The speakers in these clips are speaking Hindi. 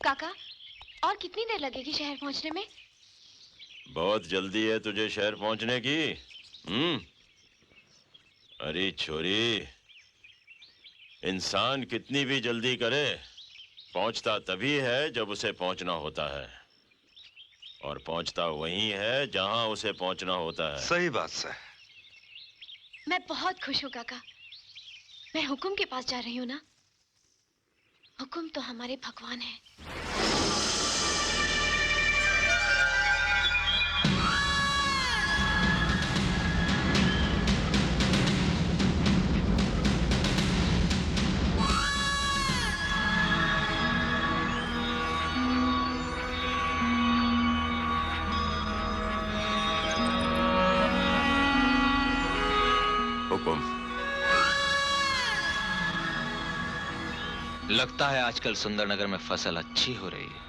काका, और कितनी देर लगेगी शहर पहुंचने में? बहुत जल्दी है तुझे शहर पहुंचने की। अरे छोरी, इंसान कितनी भी जल्दी करे, पहुंचता तभी है जब उसे पहुंचना होता है, और पहुंचता वहीं है जहां उसे पहुंचना होता है। सही बात सर। मैं बहुत खुश हूँ काका। मैं हुकुम के पास जा रही हूँ ना। हुकुम तो हमारे भगवान है। हुकुम। लगता है आजकल सुंदरनगर में फसल अच्छी हो रही है।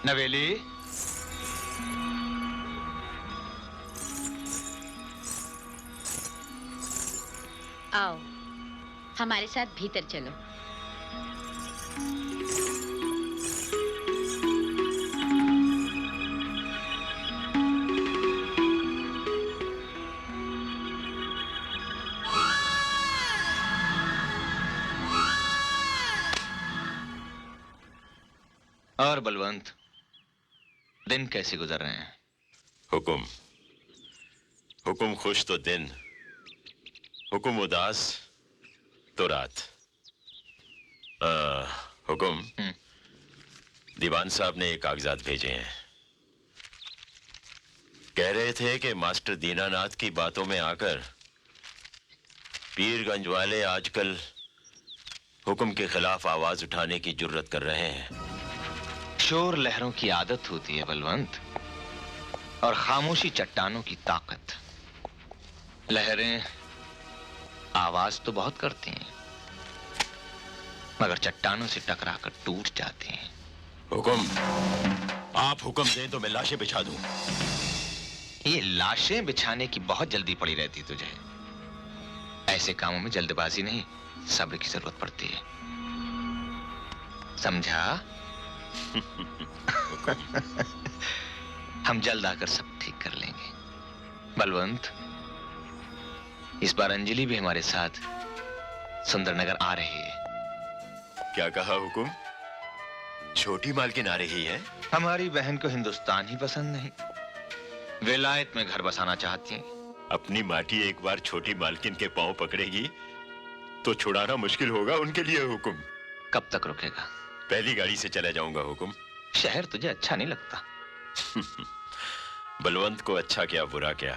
नवेली, आओ, हमारे साथ भीतर चलो। और बलवंत, दिन कैसे गुजर रहे हैं? हुकुम, हुकुम खुश तो दिन, हुकुम उदास तो रात। हुकुम, दीवान साहब ने ये कागजात भेजे हैं। कह रहे थे कि मास्टर दीनानाथ की बातों में आकर पीरगंज वाले आजकल हुकुम के खिलाफ आवाज उठाने की जुर्रत कर रहे हैं। शोर लहरों की आदत होती है बलवंत, और खामोशी चट्टानों की ताकत। लहरें आवाज तो बहुत करती हैं, मगर चट्टानों से टकराकर टूट जाती हैं। हुकुम, आप हुक्म दें तो मैं लाशें बिछा दूं। ये लाशें बिछाने की बहुत जल्दी पड़ी रहती तुझे। ऐसे कामों में जल्दबाजी नहीं, सब्र की जरूरत पड़ती है, समझा? हम जल्द आकर सब ठीक कर लेंगे। बलवंत, इस बार अंजलि भी हमारे साथ सुंदरनगर आ रही है। क्या कहा हुकुम? छोटी मालकिन आ रही है? हमारी बहन को हिंदुस्तान ही पसंद नहीं, विलायत में घर बसाना चाहती हैं। अपनी माटी एक बार छोटी मालकिन के पांव पकड़ेगी तो छुड़ाना मुश्किल होगा उनके लिए। हुकुम, कब तक रुकेगा? पहली गाड़ी से चला जाऊंगा। हुकुम। शहर तुझे अच्छा नहीं लगता? बलवंत को अच्छा क्या बुरा क्या,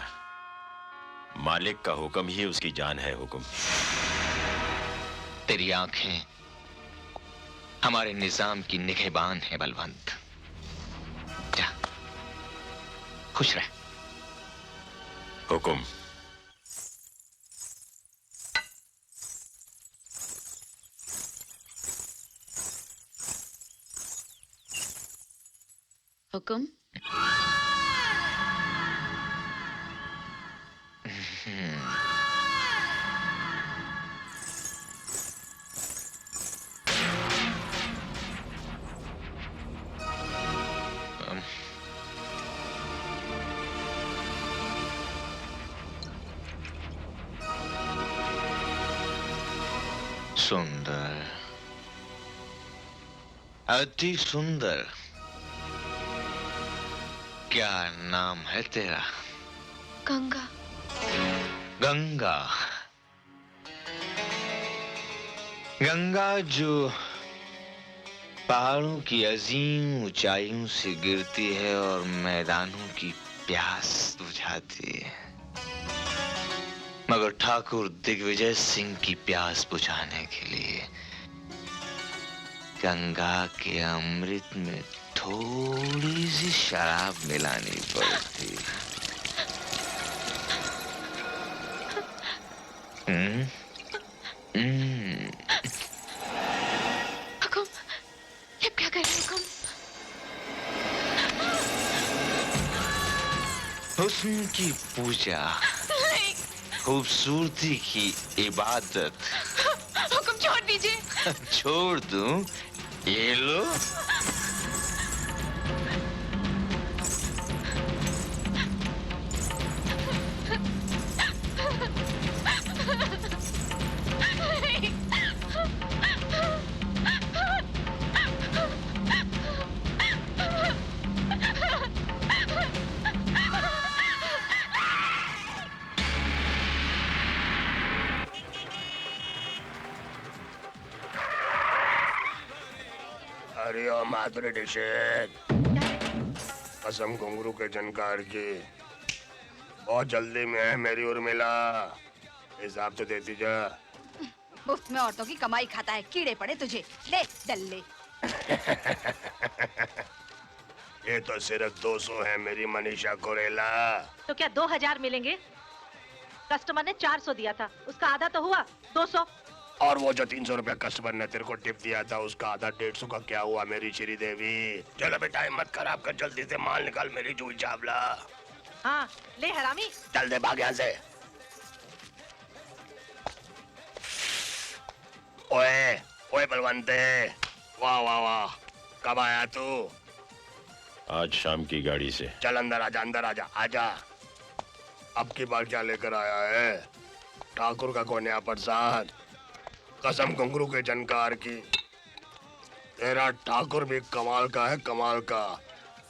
मालिक का हुक्म ही उसकी जान है। हुकुम। तेरी आंखें हमारे निजाम की निगहबान है बलवंत। जा, खुश रह। हुकुम। हुकुम। सुंदर, अति सुंदर। क्या नाम है तेरा? गंगा। गंगा। गंगा जो पहाड़ों की अजीम ऊंचाइयों से गिरती है और मैदानों की प्यास बुझाती है, मगर ठाकुर दिग्विजय सिंह की प्यास बुझाने के लिए गंगा के अमृत में थोड़ी सी शराब मिलानी पड़ती। हुकुम, ये क्या कर रहे हुकुम? हुस्न की पूजा, खूबसूरती की इबादत, हुक्म छोड़ दीजिए। छोड़ दूं? ये लो। अरे ओ माधुरी दीक्षित, कसम घुंघरू के जनकार की, बहुत जल्दी में है मेरी उर्मिला, हिसाब तो देती जा। मुफ्त में औरतों की कमाई खाता है, कीड़े पड़े तुझे, ले दल्ले। ये तो सिर्फ 200 है मेरी मनीषा कोरेला। तो क्या 2000 मिलेंगे? कस्टमर ने 400 दिया था, उसका आधा तो हुआ 200। और वो जो 300 रुपया कस्टमर ने तेरे को टिप दिया था, उसका आधा 150 का क्या हुआ मेरी श्री देवी? चलो बेटा, हिम्मत खराब कर, जल्दी से माल निकाल मेरी जूही चावला। हाँ ले हरामी। चल दे, भाग यहाँ से। ओए ओए बलवंते, वाह वाह वाह, कब आया तू? आज शाम की गाड़ी से। चल अंदर आजा, अंदर आजा, आजा। अब की बार क्या लेकर आया है? ठाकुर का कोन्या प्रसाद, कसम घुंघरू के जनकार की, तेरा ठाकुर भी कमाल का है, कमाल का।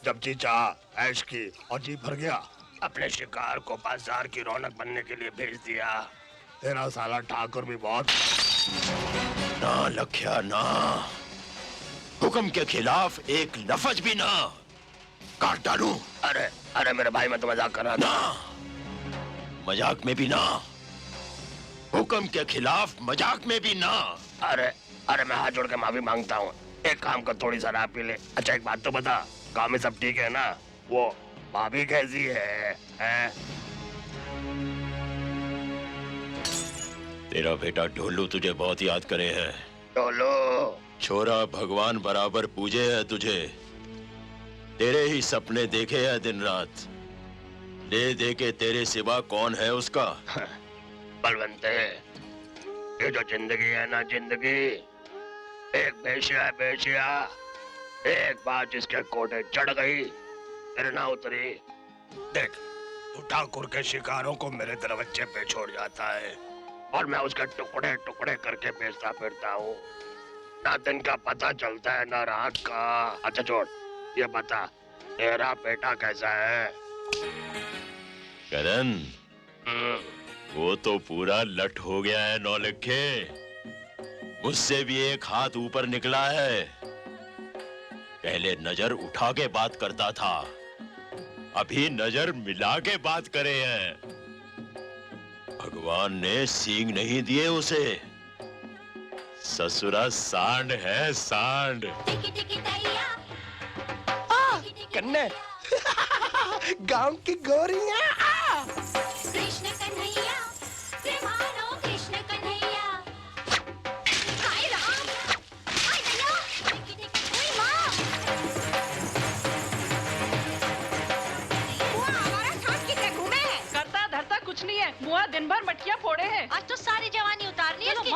जब जी चाह ऐश की और जी भर गया, अपने शिकार को बाजार की रौनक बनने के लिए भेज दिया। तेरा साला ठाकुर भी बहुत। ना लख्या ना, हुक्म के खिलाफ एक लफ्ज भी ना, काट डालूं। अरे अरे मेरे भाई, मैं तो मजाक कर रहा था। ना, मजाक में भी ना, हुक्म के खिलाफ मजाक में भी ना। अरे अरे मैं हाथ जोड़ के माफी मांगता हूँ, एक काम कर, थोड़ी शराब पी ले। अच्छा एक बात तो बता, गाँव में सब ठीक है ना? वो भाभी कैसी है, हैं? तेरा बेटा ढोलू तुझे बहुत याद करे है। ढोलू? छोरा भगवान बराबर पूजे है तुझे, तेरे ही सपने देखे है दिन रात, दे दे के तेरे सिवा कौन है उसका? बलवंते, ये जो जिंदगी है ना, जिंदगी एक बेशिया है, बेशिया। एक बार जिसके कोटे चढ़ गई, फिर ना उतरी। देख, तू ठाकुर के शिकारों को मेरे दरवाजे पे छोड़ जाता है और मैं उसके टुकड़े टुकड़े करके बेचता फिरता हूँ। ना दिन का पता चलता है ना रात का। अच्छा छोड़, ये बता, तेरा बेटा कैसा है? करण, वो तो पूरा लट हो गया है नौलखे, मुझसे भी एक हाथ ऊपर निकला है। पहले नजर उठा के बात करता था, अभी नजर मिला के बात करे हैं। भगवान ने सींग नहीं दिए उसे, ससुरा सांड है, सांड। कन्ने गांव की गोरियां। कृष्ण कन्हैया, प्रेमानो कृष्ण कन्हैया। हाय राम, हाय भैया, ओए माँ। वो हमारा साथ कितने घूमे हैं? करता धरता कुछ नहीं है, मुआ दिन भर मटकियां फोड़े हैं। आज तो सारी जवानी उतारनी है इसकी।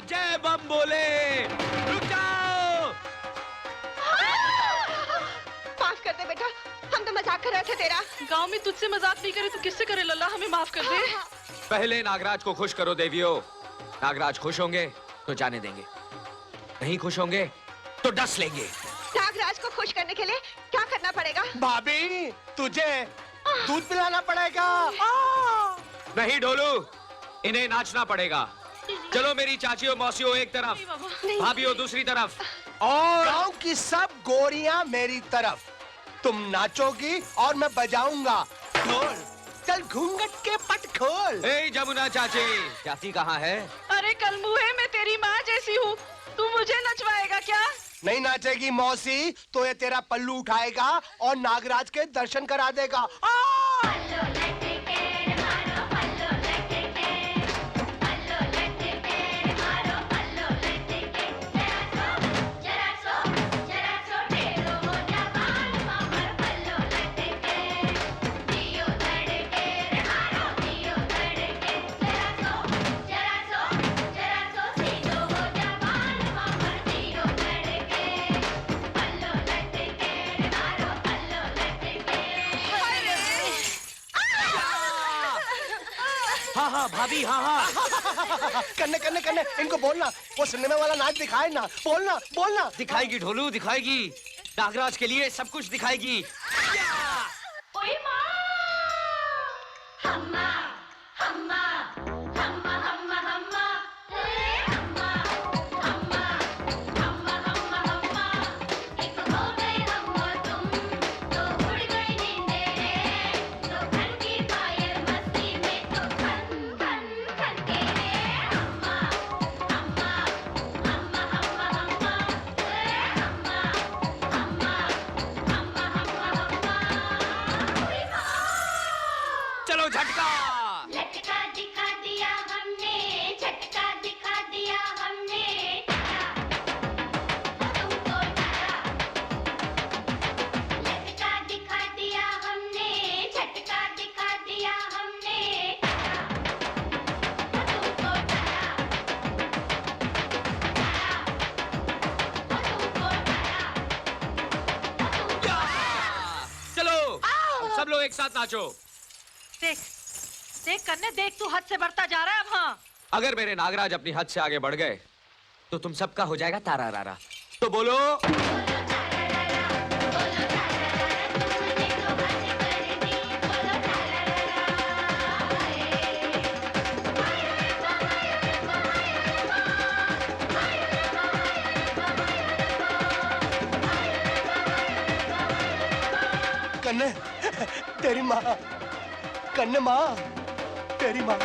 जय बम बोले, रुक जाओ। माफ कर दे बेटा, हम तो मजाक कर रहे थे तेरा। गांव में तुझसे मजाक नहीं करे तो किससे करे लल्ला, हमें माफ कर दे। पहले नागराज को खुश करो देवियों। नागराज खुश होंगे तो जाने देंगे, नहीं खुश होंगे तो डस लेंगे। नागराज को खुश करने के लिए क्या करना पड़ेगा? भाभी, तुझे दूध पिलाना पड़ेगा। नहीं ढोलू, इन्हें नाचना पड़ेगा। चलो मेरी चाचियों मौसियों एक तरफ, भाभियों दूसरी तरफ, और गांव की सब गोरियां मेरी तरफ। तुम नाचोगी और मैं बजाऊंगा ढोल। चल घूंघट के पट खोल। ए जमुना चाची, जाती कहाँ है? अरे कल मुहे मैं तेरी माँ जैसी हूँ, तू मुझे नचवाएगा क्या? नहीं नाचेगी मौसी तो ये तेरा पल्लू उठाएगा और नागराज के दर्शन करा देगा। हाँ हाँ भाभी हाँ हाँ। कन्ने कन्ने कन्ने इनको बोलना वो सिनेमा वाला नाच दिखाए ना, बोलना बोलना। दिखाएगी ढोलू दिखाएगी, नागराज के लिए सब कुछ दिखाएगी। ओए माँ हम्मा हम्मा हम्मा हम्मा हम्मा हम्मा हम्मा हम्मा हम्मा हम्मा एक हो गए हम और तुम तो उड़ गई नींदें तो खन की फायर मस्ती में तो खन खन खन के हम्मा हम्मा हम्मा हम्मा हम्मा हम्मा हम्मा हम्मा हम्मा ओए माँ चलो झटका। लटका दिखा दिया हमने, झटका दिखा दिया हमने, तुमको डरा। लटका दिखा दिया हमने, झटका दिखा दिया हमने, तुमको डरा। तुमको डरा। चलो अब सब लोग एक साथ नाचो। देख देख कन्ने देख, तू हद से बढ़ता जा रहा है अब। हाँ अगर मेरे नागराज अपनी हद से आगे बढ़ गए तो तुम सबका हो जाएगा तारा रारा। तो बोलो कन्ने तेरी माँ, कन्ने माँ तेरी माँ।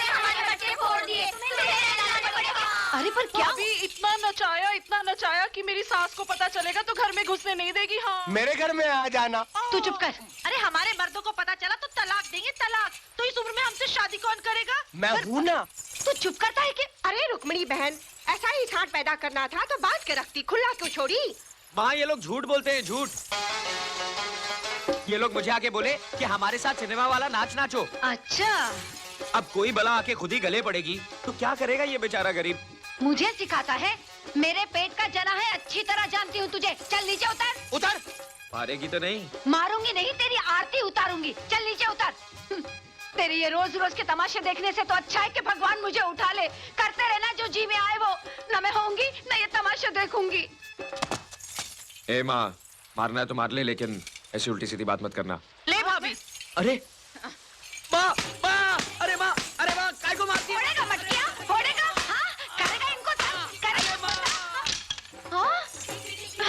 हमारे बच्चे फोड़ दिए, अरे पर क्या? अभी इतना नचाया कि मेरी सास को पता चलेगा तो घर में घुसने नहीं देगी। हाँ मेरे घर में आ जाना। तू चुप कर। अरे हमारे मर्दों को पता चला तो तलाक देंगे, तलाक। तो इस उम्र में हमसे शादी कौन करेगा? मैं हूँ ना। तू चुप करता है कि? अरे रुक्मणी बहन, ऐसा ही सांड पैदा करना था तो बात के रखती, खुला क्यों छोड़ी? माँ ये लोग झूठ बोलते हैं, झूठ। ये लोग मुझे आके बोले कि हमारे साथ सिनेमा वाला नाच नाचो। अच्छा अब कोई बला आके खुद ही गले पड़ेगी तो क्या करेगा ये बेचारा गरीब। मुझे सिखाता है? मेरे पेट का जना है, अच्छी तरह जानती हूँ तुझे। चल नीचे उतर। उतर। मारेगी तो नहीं? मारूंगी नहीं, तेरी आरती उतारूंगी। चल नीचे उतर। तेरे ये रोज रोज के तमाशे देखने से तो अच्छा है कि भगवान मुझे उठा ले। करते रहना जो जी में आए वो। न मैं होंगी न ये तमाशे देखूंगी। ए माँ, मारना है तो मार ले, लेकिन ऐसी उल्टी सीधी बात मत करना। ले भाभी। अरे माँ, माँ, अरे माँ, अरे माँ, काय को मारती है? फोड़ेगा मटकिया, फोड़ेगा? हाँ, करेगा इनको तंग, करेगा। हाँ?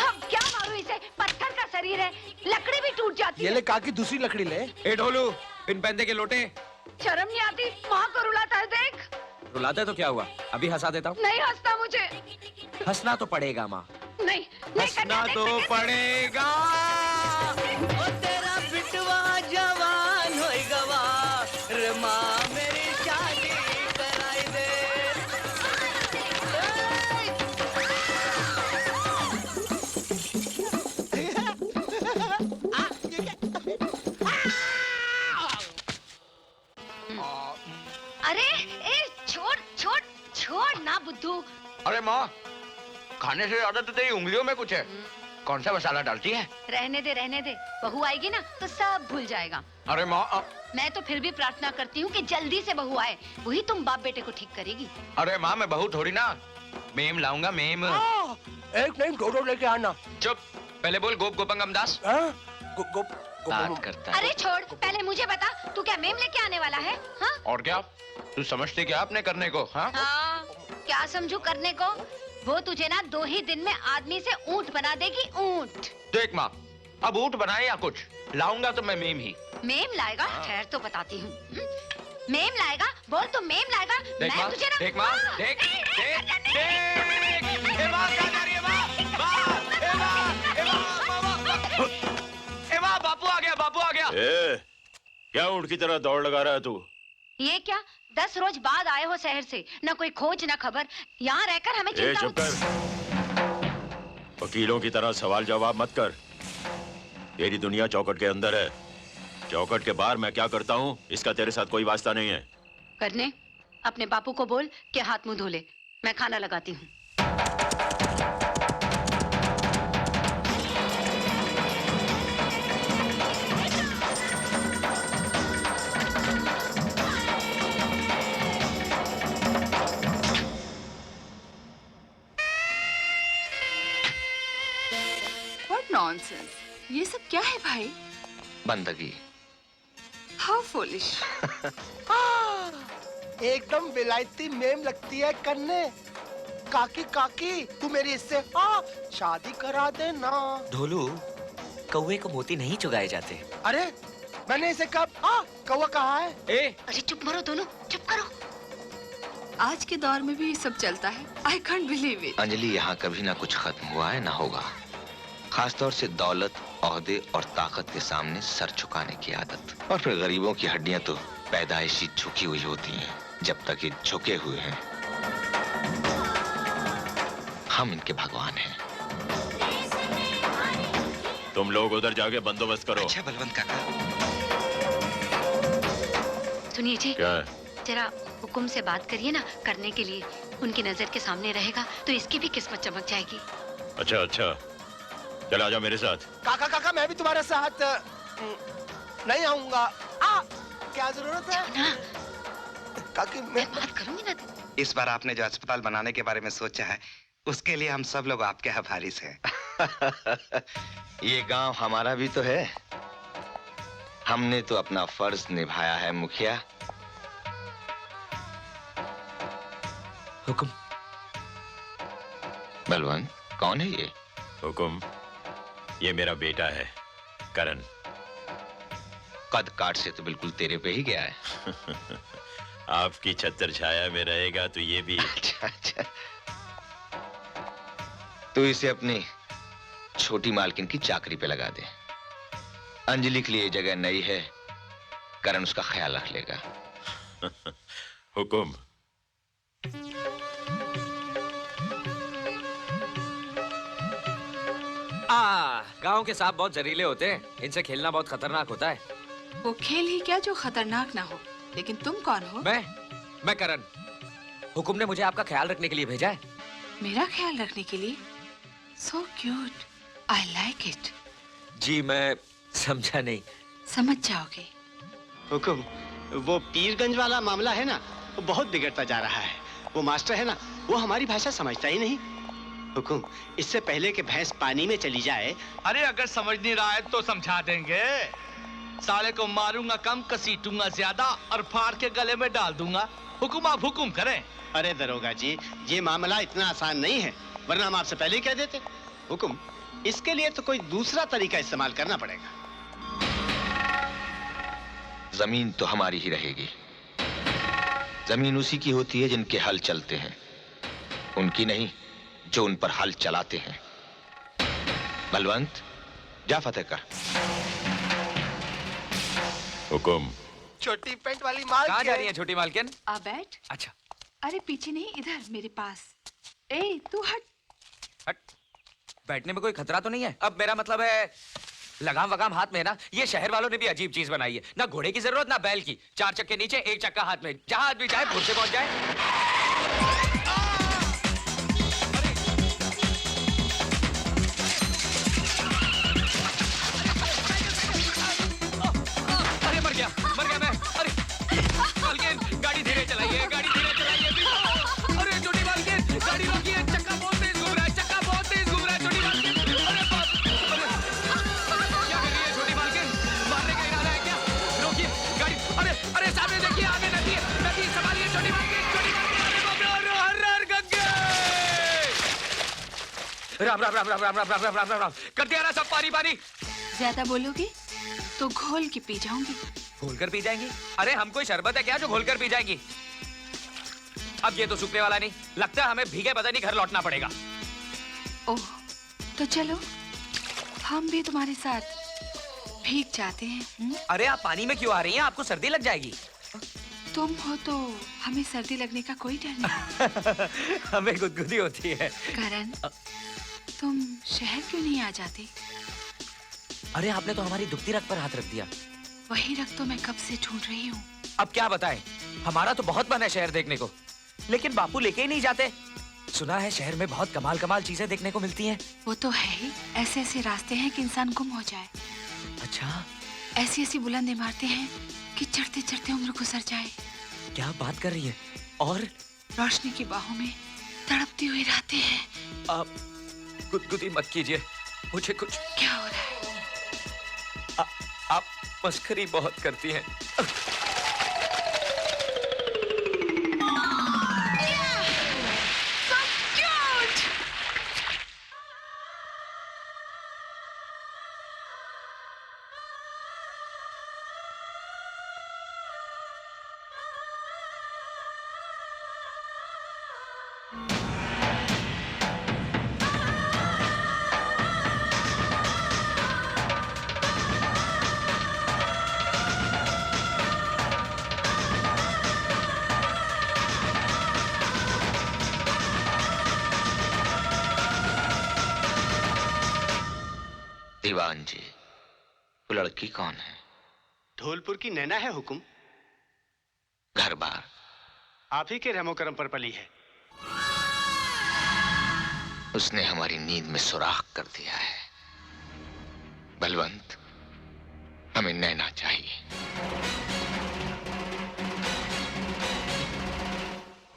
अब क्या मारूं इसे? पत्थर का शरीर है, लकड़ी भी टूट जाती ये है। ले काकी दूसरी लकड़ी ले। ए ढोलू, इन पैंदे के लोटे। शर्म नहीं आती? माँ को रुलाता है, देख। रुलाता है तो क्या हुआ? अभी हंसा देता हूँ। नहीं हंसता मुझे। हंसना तो पड़ेगा माँ। नहीं, नहीं हंसना करना, तो नहीं करना। पड़ेगा। ओ तेरा बिटवा जवान होई गवा, रे माँ मेरी शादी कराई दे। अरे ए, छोड़ छोड़ छोड़ ना बुद्धू। अरे माँ, खाने से ज्यादा तो तेरी उंगलियों में कुछ है। कौन सा मसाला डालती है? रहने दे। बहू आएगी ना तो सब भूल जाएगा। अरे माँ, मैं तो फिर भी प्रार्थना करती हूँ कि जल्दी से बहू आए, वही तुम बाप बेटे को ठीक करेगी। अरे माँ, मैं बहू थोड़ी ना, मेम लाऊंगा, मेम। एक नहीं दो लेके आना। चुप, पहले बोल गोप गोपंगम दास। हाँ? बात करता है। अरे छोड़, पहले मुझे बता, तू क्या मेम लेके आने वाला है? हाँ? और क्या? तू समझती क्या अपने करने को? हाँ? हाँ, क्या समझू करने को? वो तुझे ना 2 ही दिन में आदमी से ऊंट बना देगी, ऊंट। देख माँ, अब ऊँट बनाए या कुछ, लाऊंगा तो मैं मेम ही। मेम लाएगा? ठहर तो बताती हूँ। मेम लाएगा? बोल तू मेम लाएगा? देख मैं माँ, तुझे ना। देख माँ, देख, देख, देख। ए माँ, क्या जा रही है माँ? माँ, ए माँ, ए माँ, ए माँ, बापू आ गया, बापू आ गया। ए, क्या ऊँट की तरह दौड़ लगा रहा है तू? ये क्या? 10 रोज बाद आए हो शहर से, न कोई खोज न खबर। यहाँ रहकर हमें चिंता चुप कर। वकीलों की तरह सवाल जवाब मत कर। तेरी दुनिया चौखट के अंदर है, चौखट के बाहर मैं क्या करता हूँ इसका तेरे साथ कोई वास्ता नहीं है। करने अपने बापू को बोल कि हाथ मुंह धो ले, मैं खाना लगाती हूँ। व्हाट नॉनसेंस, ये सब क्या है भाई? बंदगी। How foolish. एकदम विलायती मेम लगती है कन्ने। काकी काकी तू मेरी इससे शादी करा दे ना। ढोलू, कौवे को मोती नहीं चुगाए जाते। अरे मैंने इसे कब कौवा कहा है? अरे चुप मरो दोनों, चुप करो। आज के दौर में भी ये सब चलता है। I can't believe it. Anjali, यहाँ कभी ना कुछ खत्म हुआ है ना होगा। खासतौर से दौलत, ओहदे और ताकत के सामने सर झुकाने की आदत। और फिर गरीबों की हड्डियां तो पैदाइशी झुकी हुई होती हैं। जब तक ये झुके हुए हैं, हम इनके भगवान हैं। तुम लोग उधर जाके बंदोबस्त करो। अच्छा बलवंत काका। सुनिए जी, क्या? जरा हुकुम से बात करिए ना, करने के लिए उनकी नजर के सामने रहेगा तो इसकी भी किस्मत चमक जाएगी। अच्छा अच्छा, चल आजा मेरे साथ। काका काका मैं भी तुम्हारे साथ नहीं आऊंगा। क्या जरूरत है? ना काकी मैं बात करूंगी ना। इस बार आपने जो अस्पताल बनाने के बारे में सोचा है, उसके लिए हम सब लोग आपके आभारी हैं। ये गांव हमारा भी तो है। हमने तो अपना फर्ज निभाया है मुखिया। हुकुम। बलवंत, कौन है ये? हुकुम, ये मेरा बेटा है करण। कद काट से तो बिल्कुल तेरे पे ही गया है। आपकी छत्र छाया में रहेगा तो ये भी। अच्छा अच्छा, तू इसे अपनी छोटी मालकिन की चाकरी पे लगा दे। अंजलि के लिए जगह नई है, करण उसका ख्याल रख लेगा। हुकुम। गांव के सांप बहुत जहरीले होते हैं, इनसे खेलना बहुत खतरनाक होता है। वो खेल ही क्या जो खतरनाक ना हो। लेकिन तुम कौन हो? मैं करण। हुकुम ने मुझे आपका ख्याल रखने के लिए भेजा है। मेरा ख्याल रखने के लिए? So cute, I like it. जी मैं समझा नहीं। समझ जाओगे। हुकुम, वो पीरगंज वाला मामला है ना, वो बहुत बिगड़ता जा रहा है। वो मास्टर है ना, वो हमारी भाषा समझता ही नहीं। हुकुम, इससे पहले कि भैंस पानी में चली जाए। अरे अगर समझ नहीं रहा है तो समझा देंगे। साले को मारूंगा कम, कसीटूंगा ज्यादा और फाड़ के गले में डाल दूंगा। हुकुम आप हुकुम करें। अरे दरोगा जी, ये मामला इतना आसान नहीं है, वरना हम आपसे पहले ही कह देते। हुकुम, इसके लिए तो कोई दूसरा तरीका इस्तेमाल करना पड़ेगा। जमीन तो हमारी ही रहेगी। जमीन उसी की होती है जिनके हल चलते हैं, उनकी नहीं जो उन पर हल चलाते हैं। बलवंत, जा फतेह कर। हुकुम। छोटी पेंट वाली माल कहाँ जा रही है छोटी मालकिन? आ बैठ। अच्छा। अरे पीछे नहीं, इधर मेरे पास। ए तू हट। हट। बैठने में कोई खतरा तो नहीं है? अब मेरा मतलब है लगाम वगाम हाथ में है ना। ये शहर वालों ने भी अजीब चीज बनाई है, ना घोड़े की जरूरत ना बैल की। 4 चक्के नीचे, 1 चक्का हाथ में, जहां आदमी जाए फुर से पहुंच जाए। मर गया मैं। अरे मालकिन, गाड़ी धीरे चलाइए, गाड़ी धीरे चलाइए। अरे छोटी मालकिन, गाड़ी रोकिए, चक्का बहुत तेज घूम रहा है, चक्का बहुत तेज घूम रहा है छोटी मालकिन। अरे बाप, क्या कर रही है छोटी मालकिन? मारने का इरादा है क्या? रोकिए गाड़ी। अरे अरे सामने देखिए, आगे नदी है, नदी संभालिए छोटी मालकिन, छोटी मालकिन। अरे बाप रे, हर हर गंगे। राम राम राम राम राम राम राम राम राम राम। कर दिया ना सब पानी पानी। ज्यादा बोलोगे तो घोल के पी जाऊंगी। घोलकर पी जाएंगी? अरे हम कोई शरबत है क्या जो घोलकर पी जाएंगी? अब ये तो सूखने वाला नहीं लगता, हमें भीगे बदन ही घर लौटना पड़ेगा। ओह, तो चलो हम भी तुम्हारे साथ भीग जाते हैं। अरे आप पानी में क्यों आ रही हैं? आपको सर्दी लग जाएगी। तुम हो तो हमें सर्दी लगने का कोई डर नहीं। हमें गुदगुदी होती है। करण, तुम शहर क्यों नहीं आ जाते? अरे आपने तो हमारी दुखती रग पर हाथ रख दिया। वही रग तो मैं कब से ढूंढ रही हूँ। अब क्या बताएं, हमारा तो बहुत मन है शहर देखने को, लेकिन बापू लेके ही नहीं जाते। सुना है शहर में बहुत कमाल कमाल चीजें देखने को मिलती हैं। वो तो है ही, ऐसे ऐसे रास्ते हैं कि इंसान गुम हो जाए। अच्छा। ऐसी ऐसी बुलंद इमारतें हैं कि चढ़ते चढ़ते उम्र गुजर जाए। क्या बात कर रही है? और रोशनी की बाहों में तड़पती हुई रातें हैं। आप गुदगुदी मत कीजिए, मुझे कुछ क्या हो रहा है? आप मस्करी बहुत करती हैं। दीवान जी, वो लड़की कौन है? धौलपुर की नैना है हुकुम। घर बार आप ही के रहमो करम पर पली है। उसने हमारी नींद में सुराख कर दिया है। बलवंत, हमें नैना चाहिए।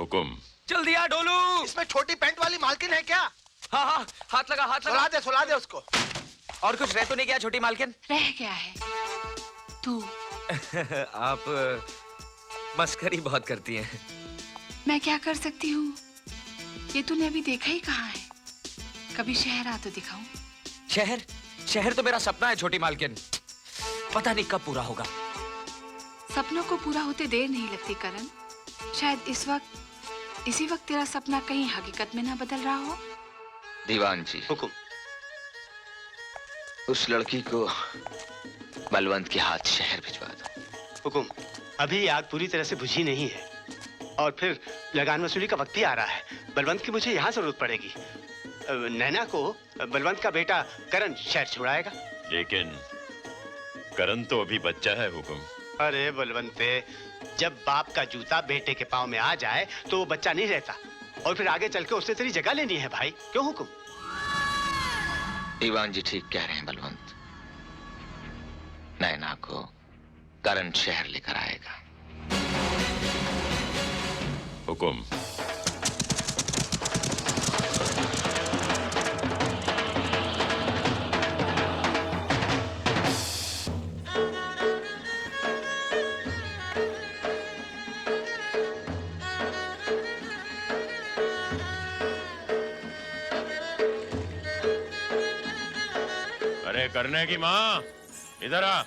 हुकुम। जल्दी आ ढोलू। इसमें छोटी पैंट वाली मालकिन है क्या? हाँ हाँ, हाथ लगा, हाथ लगा। सुला दे उसको। और कुछ रह तो नहीं गया छोटी मालकिन? रह गया है तू। आप मस्करी बहुत करती हैं। मैं क्या कर सकती हूँ? ये तूने अभी देखा ही कहाँ है? कभी शहर आ तो दिखाऊं। शहर? शहर तो मेरा सपना है छोटी मालकिन। पता नहीं कब पूरा होगा। सपनों को पूरा होते देर नहीं लगती करण। शायद इसी वक्त तेरा सपना कहीं हकीकत में ना बदल रहा हो। दीवान जी, हुकुम। उस लड़की को बलवंत के हाथ शहर भिजवा दो। हुकुम, अभी आग पूरी तरह से बुझी नहीं है और फिर लगान वसूली का वक्त भी आ रहा है। बलवंत की मुझे यहाँ जरूरत पड़ेगी। नैना को बलवंत का बेटा करण शहर छुड़ाएगा। लेकिन करण तो अभी बच्चा है हुकुम। अरे बलवंते, जब बाप का जूता बेटे के पाँव में आ जाए तो वो बच्चा नहीं रहता और फिर आगे चल के उससे तेरी जगह लेनी है भाई। क्यों हुकुम? दीवान जी ठीक कह रहे हैं बलवंत। नैना को करण शहर लेकर आएगा। हुकुम। अरे करने की माँ, इधर आ।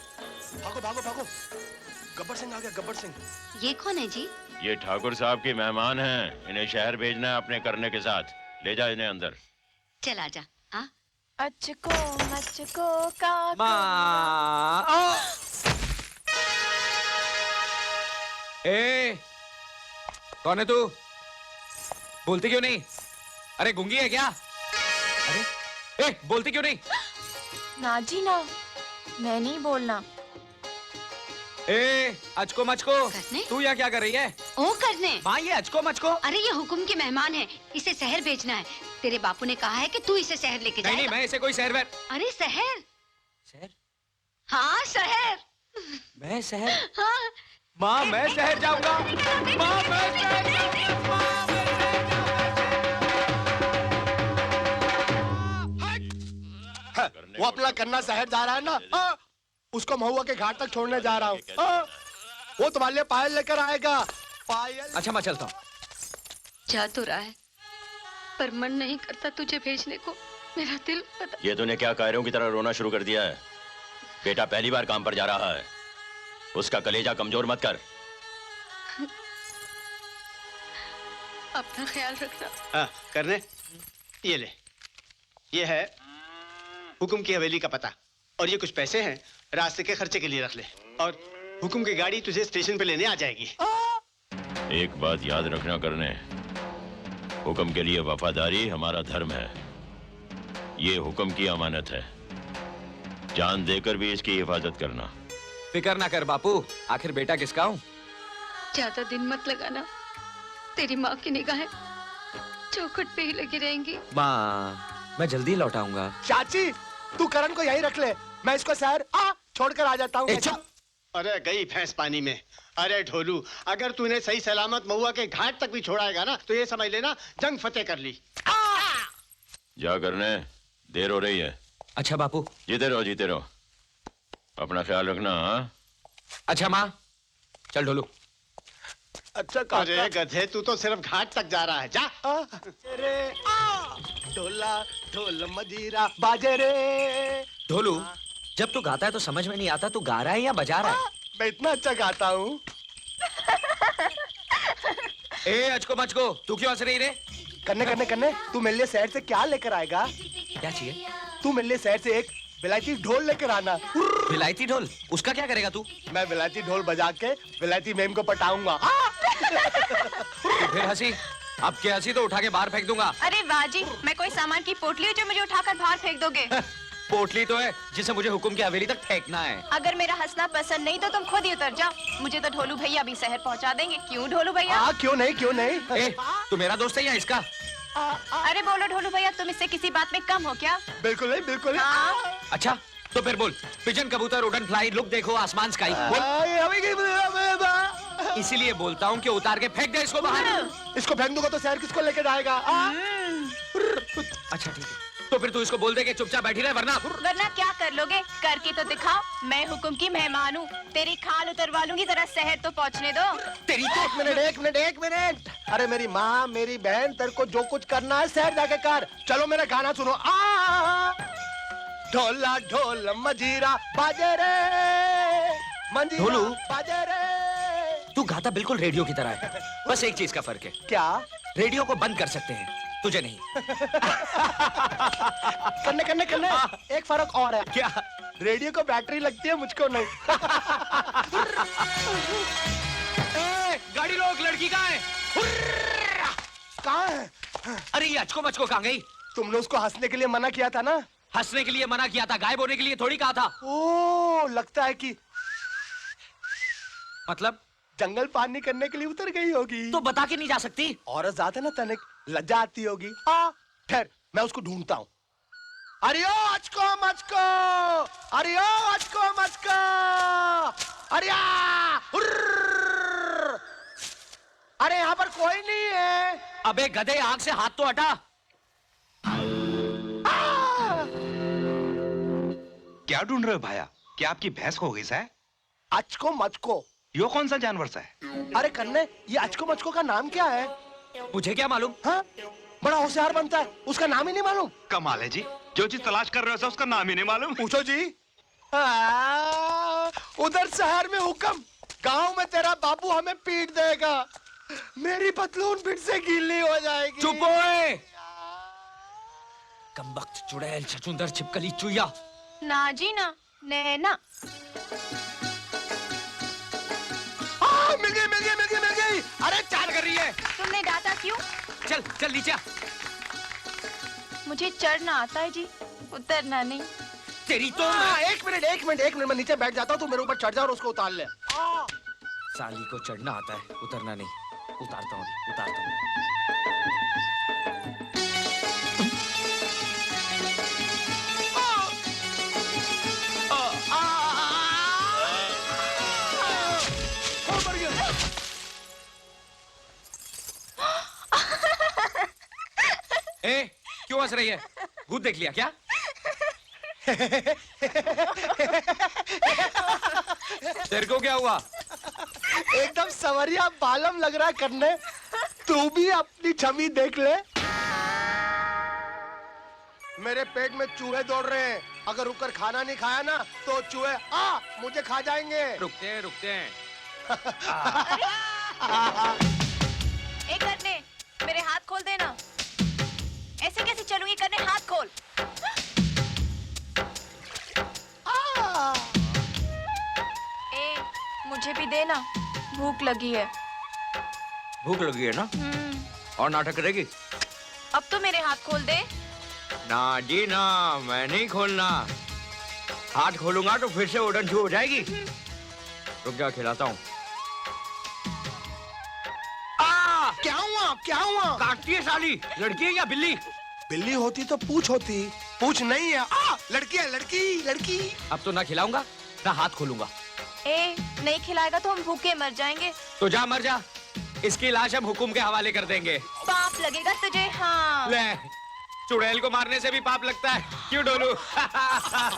भागो भागो भागो, गब्बर सिंह आ गया। गब्बर सिंह। ये कौन है जी? ये ठाकुर साहब की मेहमान हैं। इन्हें शहर भेजना है अपने करने के साथ। ले जा इन्हें अंदर। चल आजा। हाँ? अचको मचको का माँ। ए, कौन है तू? बोलती क्यों नहीं? अरे गूंगी है क्या? अरे ए, बोलती क्यों नहीं? ना जी ना, मैं नहीं बोलना। ए, अचको मचको, करने? तू यहाँ क्या कर रही है? ओ करने। माँ, ये अचको मचको। अरे ये हुकुम के मेहमान है, इसे शहर भेजना है। तेरे बापू ने कहा है कि तू इसे शहर लेके नहीं जाएगा। नहीं, मैं इसे कोई शहर अरे शहर? शहर? हाँ शहर। मैं शहर? हाँ। माँ, मैं शहर जाऊंगा। माँ, मैं शहर जाऊंगा। माँ, मैं वो अपना करना शहर जा रहा है ना, हाँ? उसको महुआ के घाट तक छोड़ने जा रहा हूँ। हाँ? वो तुम्हारे लिए पायल लेकर आएगा। पायल। अच्छा, मैं चलता हूँ। जा तो रहा है, पर मन नहीं करता तुझे भेजने को। मेरा दिल पता। ये तूने क्या कायरों की तरह रोना शुरू कर दिया है? बेटा पहली बार काम पर जा रहा है, उसका कलेजा कमजोर मत कर। अपना ख्याल रखना। हाँ, करने ये ले। ये है हुकुम की हवेली का पता और ये कुछ पैसे हैं, रास्ते के खर्चे के लिए रख ले। और हुकुम की गाड़ी तुझे स्टेशन पे लेने आ जाएगी। एक बात याद रखना करने, हुक्म के लिए वफादारी हमारा धर्म है। ये हुक्म की अमानत है, जान देकर भी इसकी हिफाजत करना। फिक्र ना कर बापू, आखिर बेटा किसका हूँ। ज्यादा दिन मत लगाना, तेरी माँ की निगाहें चौखट पे ही लगी रहेंगी। माँ, मैं जल्दी लौट आऊंगा। चाची, तू करण को यहीं रख ले, मैं इसको शहर छोड़कर आ जाता हूँ। अरे गई भैंस पानी में। अरे ढोलू, अगर तूने सही सलामत महुआ के घाट तक भी छोड़ाएगा ना तो ये समझ लेना जंग फतेह कर ली। जा करने, देर हो रही है। अच्छा बापू। जीते रहो, जीते रहो। अपना ख्याल रखना। हाँ? अच्छा माँ, चल ढोलू। अच्छा अरे गधे, तू तो सिर्फ घाट तक जा रहा है, जा। ढोला ढोल मजीरा बाजे रे। ढोलू, जब तू गाता है तो समझ में नहीं आता तू गा रहा है या बजा रहा है। मैं इतना अच्छा गाता हूँ। ए अचको मचको, तू क्यों हंस रही रे? कन्ने कन्ने कन्ने, तू मेरे लिए शहर से क्या लेकर आएगा? क्या चाहिए? तू मेरे लिए शहर से एक विलायती ढोल लेकर आना। विलायती ढोल? उसका क्या करेगा तू? मैं विलायती ढोल बजा के विलायती मेम को पटाऊंगा। तो फिर हंसी, अब क्या हंसी तो उठा के बाहर फेंक दूंगा। अरे वाह जी, मैं कोई सामान की पोटली हूँ जो मुझे उठाकर बाहर फेंक दोगे? पोटली तो है जिसे मुझे हुकुम की हवेली तक फेंकना है। अगर मेरा हंसना पसंद नहीं तो तुम खुद ही उतर जाओ। मुझे तो ढोलू भैया भी शहर पहुँचा देंगे। क्यों ढोलू भैया? क्यों नहीं, क्यों नहीं। ए, तू मेरा दोस्त है या इसका? अरे बोलो ढोलू भैया, तुम इससे किसी बात में कम हो क्या? बिल्कुल नहीं, बिल्कुल नहीं। अच्छा तो फिर बोल, पिजन कबूतर उड़न फ्लाई लुक देखो आसमान स्काई बोल। इसीलिए बोलता हूँ कि उतार के फेंक दे इसको बाहर। इसको फेंक दूंगा तो शहर किसको लेके जाएगा? अच्छा ठीक है, तो फिर तू इसको बोल दे कि चुपचाप बैठी रहे, वरना क्या कर लोगे? करके तो दिखाओ। मैं हुकुम की मेहमान हूँ। तेरी खाल उतरवा लूंगी, जरा शहर तो पहुँचने दो। तेरी तो एक मिनट। अरे मेरी माँ, मेरी बहन, तेरे को जो कुछ करना है शहर जाके कर। चलो मेरा गाना सुनो। ढोला ढोल मजीरा बाजे रे, मंजीरा ढोलू, बाजे रे। तू गाता बिल्कुल रेडियो की तरह है, बस एक चीज का फर्क है। क्या? रेडियो को बंद कर सकते हैं, तुझे नहीं। करने एक फर्क और है। क्या? रेडियो को बैटरी लगती है, मुझको नहीं। गाड़ी रोक, लड़की कहाँ है? कहाँ है? अरे ये अचको मचको कहाँ गई? तुमने उसको हंसने के लिए मना किया था ना? हंसने के लिए मना किया था, गायब होने के लिए थोड़ी कहा था। ओ, लगता है कि मतलब जंगल पानी करने के लिए उतर गई होगी। तो बता के नहीं जा सकती? औरत जाते ना तनिक लज्जा आती होगी। ठहर, मैं उसको ढूंढता हूँ। अरे ओ अचको मचको, अरे ओ अचको मचको, अरे अरे यहाँ पर कोई नहीं है। अबे गधे, आंख से हाथ तो हटा। क्या ढूंढ रहे हो भाया? क्या आपकी भैंस खो गई है? अचको मचको यो कौन सा जानवर सा है? अरे कन्ने, ये अचको मचको का नाम क्या है? मुझे क्या मालूम? हाँ? बड़ा होशियार बनता है, उसका नाम ही नहीं मालूम। कमाल है जी, जो चीज तलाश कर रहे हो उसका नाम ही नहीं मालूम। पूछो जी। उधर शहर में हुक्म, गांव में तेरा बाबू हमें पीट देगा। मेरी पतलून फिर से गीली हो जाएगी। चुप ओए! कमबख्त, चुड़ैल, छछूंदर, छिपकली, चुईया। ना जी ना, नैना। मिल गई। अरे चाल कर रही है। तुमने डांटा क्यों? चल चल नीचे। मुझे चढ़ना आता है जी, उतरना नहीं। तेरी तो एक मिनट मैं नीचे बैठ जाता हूँ, तू मेरे ऊपर चढ़ जा और उसको उतार ले। साली को चढ़ना आता है, उतरना नहीं। उतारता हूँ। ए, क्यों हंस रही है? भूत देख लिया क्या? तेरे को क्या हुआ? एकदम सवरिया बालम लग रहा है करने। तू भी अपनी छवि देख ले। मेरे पेट में चूहे दौड़ रहे हैं। अगर रुककर खाना नहीं खाया ना तो चूहे मुझे खा जाएंगे। रुकते हैं। ए करने, मेरे हाथ खोल देना। ऐसे कैसे चलूंगी करने, हाथ खोल। मुझे भी देना, भूख लगी है। भूख लगी है ना? और नाटक करेगी? अब तो मेरे हाथ खोल दे। ना जी ना, मैं नहीं खोलना। हाथ खोलूंगा तो फिर से उड़न छू हो जाएगी। रुक जा, खिलाता हूँ। क्या हुआ? काटती है साली। लड़की है या बिल्ली? बिल्ली होती तो पूछ होती, पूछ नहीं है। लड़की है, लड़की। अब तो ना खिलाऊंगा ना हाथ खोलूंगा। ए, नहीं खिलाएगा तो हम भूखे मर जाएंगे। तो जा मर जा, इसकी लाश हम हुकुम के हवाले कर देंगे। पाप लगेगा तुझे। हाँ ले, चुड़ैल को मारने से भी पाप लगता है, क्यों ढोलू?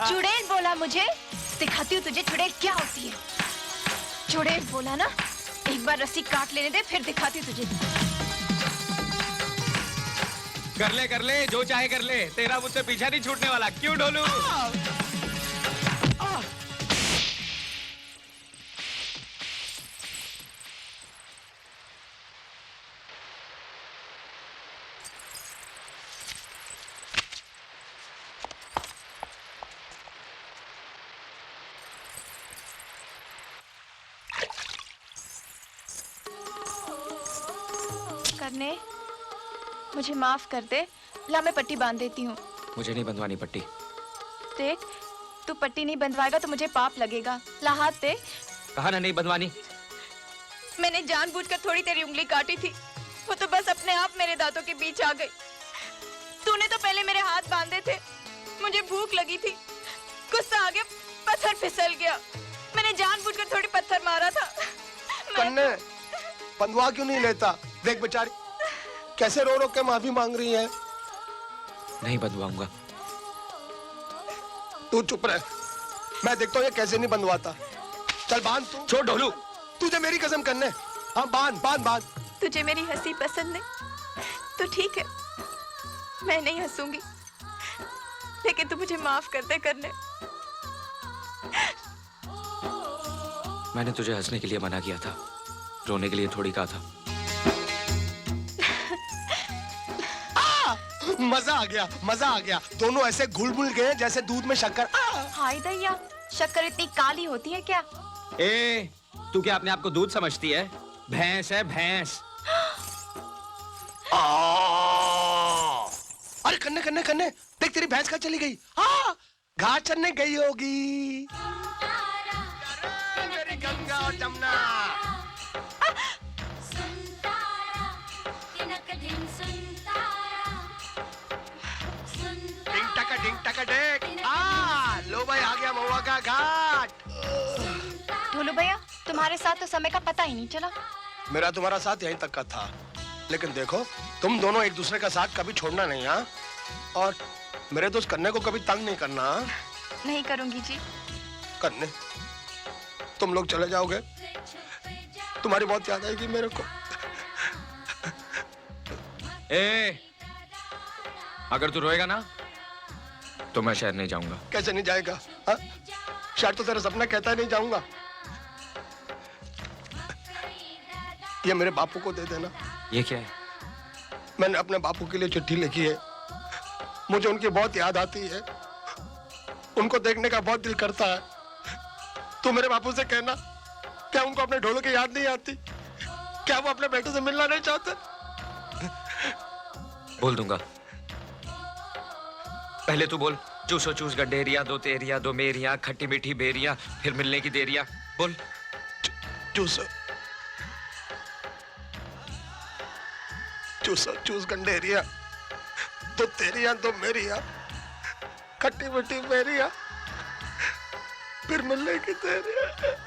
चुड़ैल बोला मुझे? दिखाती हूँ तुझे चुड़ैल क्या होती है। चुड़ैल बोला ना, एक बार रस्सी काट लेने दे, फिर दिखाती हूँ तुझे। कर ले, जो चाहे कर ले, तेरा मुझसे पीछा नहीं छूटने वाला, क्यों ढोलू? करने, मुझे माफ कर दे। ला मैं पट्टी बांध देती हूँ। मुझे नहीं बंधवानी पट्टी। देख, तू पट्टी नहीं बंधवाएगा तो मुझे पाप लगेगा। ला हाथ दे। कहा ना नहीं बंधवानी। मैंने जानबूझकर थोड़ी तेरी उंगली काटी थी, वो तो बस अपने आप मेरे दांतों के बीच आ गई। तूने तो पहले मेरे हाथ बांधे थे, मुझे भूख लगी थी, गुस्सा आ गया, पत्थर फिसल गया। मैंने जानबूझकर थोड़ी पत्थर मारा था। कन्ने, बंधवा क्यों नहीं लेता? देख बेचारी कैसे रो रो के माफी मांग रही है। नहीं बंधवाऊंगा। तू चुप रह, मैं देखता हूँ ये कैसे नहीं बंधवाता। चल बांध तू। छोड़ ढोलू। तुझे मेरी कसम करने। हाँ बांध बांध बांध। तुझे मेरी हंसी पसंद नहीं तो ठीक है, मैं नहीं हंसूंगी, लेकिन तू मुझे माफ कर दे करने। मैंने तुझे हंसने के लिए मना किया था, रोने के लिए थोड़ी कहा था। मजा आ गया, मजा आ गया। दोनों ऐसे घुल-मुल गए जैसे दूध में शक्कर। हाय दैया, शक्कर इतनी काली होती है क्या? ए, तू क्या अपने आप को दूध समझती है? भैंस है भैंस। अरे कन्ने कन्ने कन्ने, देख तेरी भैंस कहाँ चली गई? हाँ, घास चरने गई होगी। मेरी गंगा और जमुना। डिंग टका डेक। लो भाई, आ गया महुआ का घाट। ढोलू भैया, तुम्हारे साथ तो समय का पता ही नहीं चला। मेरा तुम्हारा साथ यहीं तक का था, लेकिन देखो तुम दोनों एक दूसरे का साथ कभी छोड़ना नहीं। हाँ, और मेरे दोस्त कन्ने को कभी तंग नहीं करना। नहीं करूंगी जी। कन्ने, तुम लोग चले जाओगे, तुम्हारी बहुत याद आएगी मेरे को। ए, अगर तू रोएगा ना तो मैं शहर नहीं जाऊंगा। कैसे नहीं जाएगा? हाँ? शायद तो तेरा सपना कहता है नहीं जाऊंगा। ये मेरे बापू को दे देना। ये क्या है? मैंने अपने बापू के लिए चिट्ठी लिखी है। मुझे उनकी बहुत याद आती है, उनको देखने का बहुत दिल करता है। तू मेरे बापू से कहना, क्या उनको अपने ढोलों की याद नहीं आती? क्या वो अपने बेटे से मिलना नहीं चाहते? बोल दूंगा। पहले तू बोल। चूसो चूस गड्ढेरिया, दो तेरिया, दो मेरिया, खट्टी मीठी बेरिया, फिर मिलने की देरिया। बोल। चूसो चूसो चूस गंडेरिया, दो तेरिया दो मेरिया, खट्टी मीठी बेरिया, फिर मिलने की देरिया।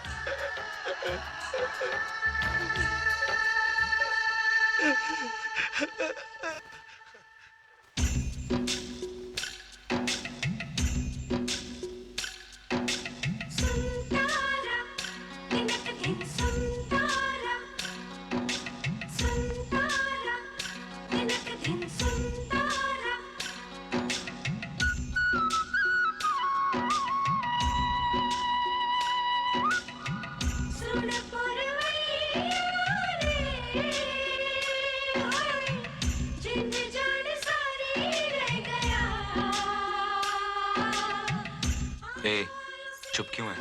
चुप क्यों है?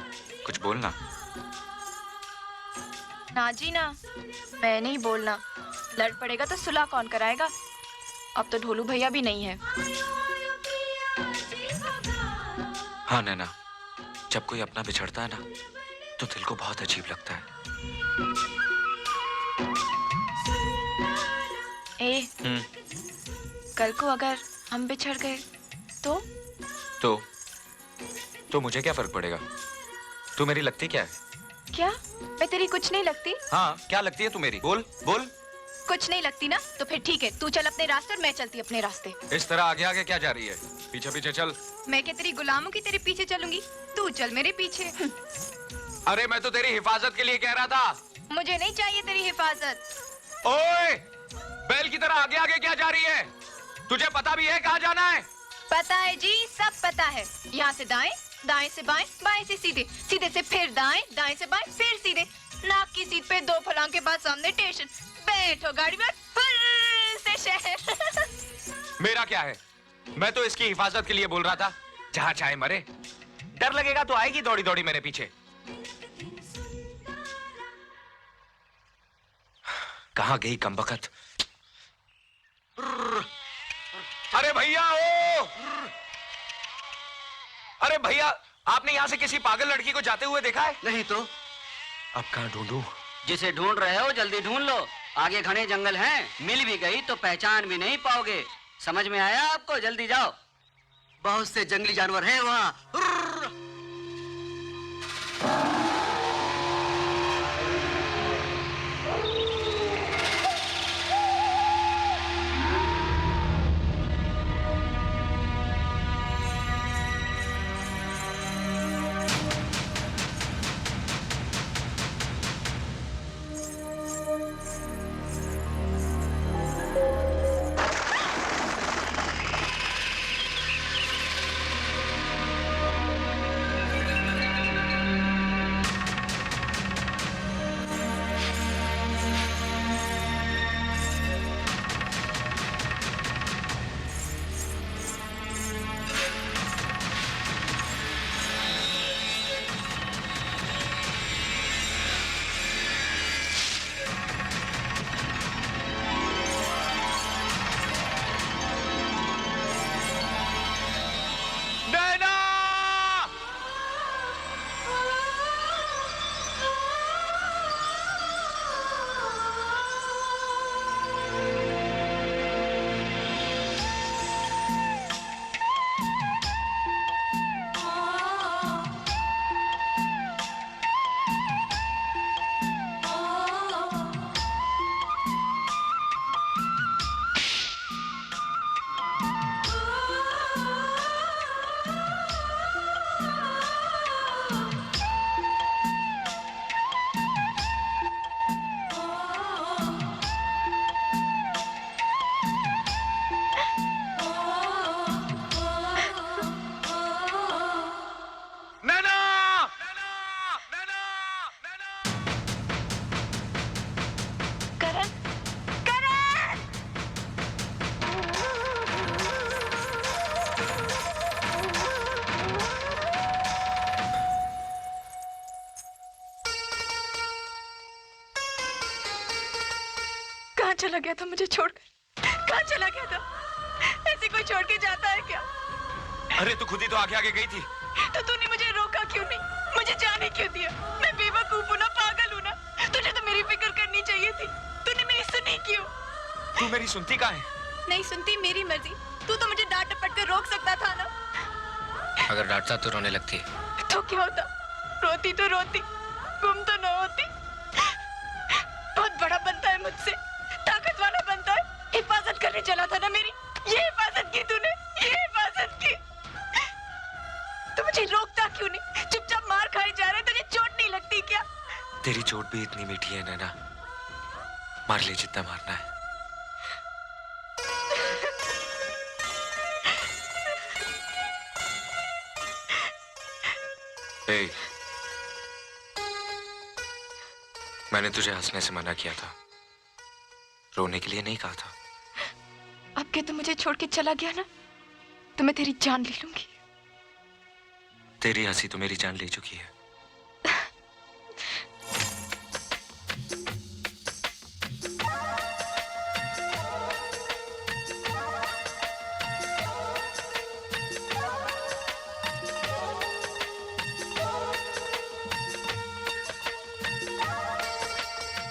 कुछ बोलना। ना जी ना, मैं नहीं बोलना। लड़ पड़ेगा तो सुलह कौन कराएगा? अब तो ढोलू भैया भी नहीं है। हाँ नैना, जब कोई अपना बिछड़ता है ना तो दिल को बहुत अजीब लगता है। कल को अगर हम बिछड़ गए तो मुझे क्या फर्क पड़ेगा? तू मेरी लगती क्या है? क्या मैं तेरी कुछ नहीं लगती? हाँ, क्या लगती है तू मेरी? बोल बोल। कुछ नहीं लगती ना, तो फिर ठीक है, तू चल अपने रास्ते और मैं चलती अपने रास्ते। इस तरह आगे आगे क्या जा रही है? पीछे पीछे चल। मैं क्या तेरी गुलामों की तेरे पीछे चलूंगी? तू चल मेरे पीछे। अरे मैं तो तेरी हिफाजत के लिए कह रहा था। मुझे नहीं चाहिए तेरी हिफाजत। ओए, बैल की तरह आगे आगे क्या जा रही है? तुझे पता भी है कहाँ जाना है? पता है जी, सब पता है। यहाँ से दाएं, दाएं से बाएं, बाएं से सीधे, सीधे से फिर दाएं, दाएं से बाएं, फिर सीधे। नाक की सीट पे 2 फलांग के बाद सामने स्टेशन। बैठो गाड़ी में, फिर से शहर। मेरा क्या है? मैं तो इसकी हिफाजत के लिए बोल रहा था। जहाँ चाहे मरे। डर लगेगा तो आएगी दौड़ी दौड़ी मेरे पीछे। कहाँ गई कमबख्त? अरे भैया ओ! अरे भैया, आपने यहाँ से किसी पागल लड़की को जाते हुए देखा है? नहीं तो। अब कहाँ ढूंढूं? जिसे ढूंढ रहे हो जल्दी ढूंढ लो, आगे घने जंगल हैं, मिल भी गई तो पहचान भी नहीं पाओगे। समझ में आया आपको? जल्दी जाओ, बहुत से जंगली जानवर हैं वहाँ। चला गया था मुझे छोड़कर? कहाँ चला गया था? ऐसे कोई छोड़ के जाता है क्या? अरे तू खुद ही तो आगे आगे गई थी। तो तूने मुझे रोका क्यों नहीं? मुझे जाने क्यों दिया? मैं बेवकूफ हूँ ना, पागल हूँ ना? तुझे तो मेरी फिक्र करनी चाहिए थी। तूने मेरी सुनी क्यों? तू मेरी सुनती कहाँ है? नहीं सुनती, मेरी मर्जी। तू तो मुझे डांट डपट कर रोक सकता था ना। अगर डांटता तो रोने लगती। तो क्या होता? रोती तो रोती, गुम तो न होती। बहुत बड़ा बनता है मुझसे, ताकत वाला बनता है। हिफाजत करने चला था ना मेरी, ये हिफाजत की तूने, ये हिफाजत की। तू मुझे रोकता क्यों नहीं? चुपचाप मार खाए जा रहे, तुझे चोट नहीं लगती क्या? तेरी चोट भी इतनी मीठी है नैना, मार ले जितना मारना है। ए, मैंने तुझे हंसने से मना किया था, रोने के लिए नहीं कहा था। अब के तू मुझे छोड़ के चला गया ना, तो मैं तेरी जान ले लूंगी। तेरी हंसी तो मेरी जान ले चुकी है।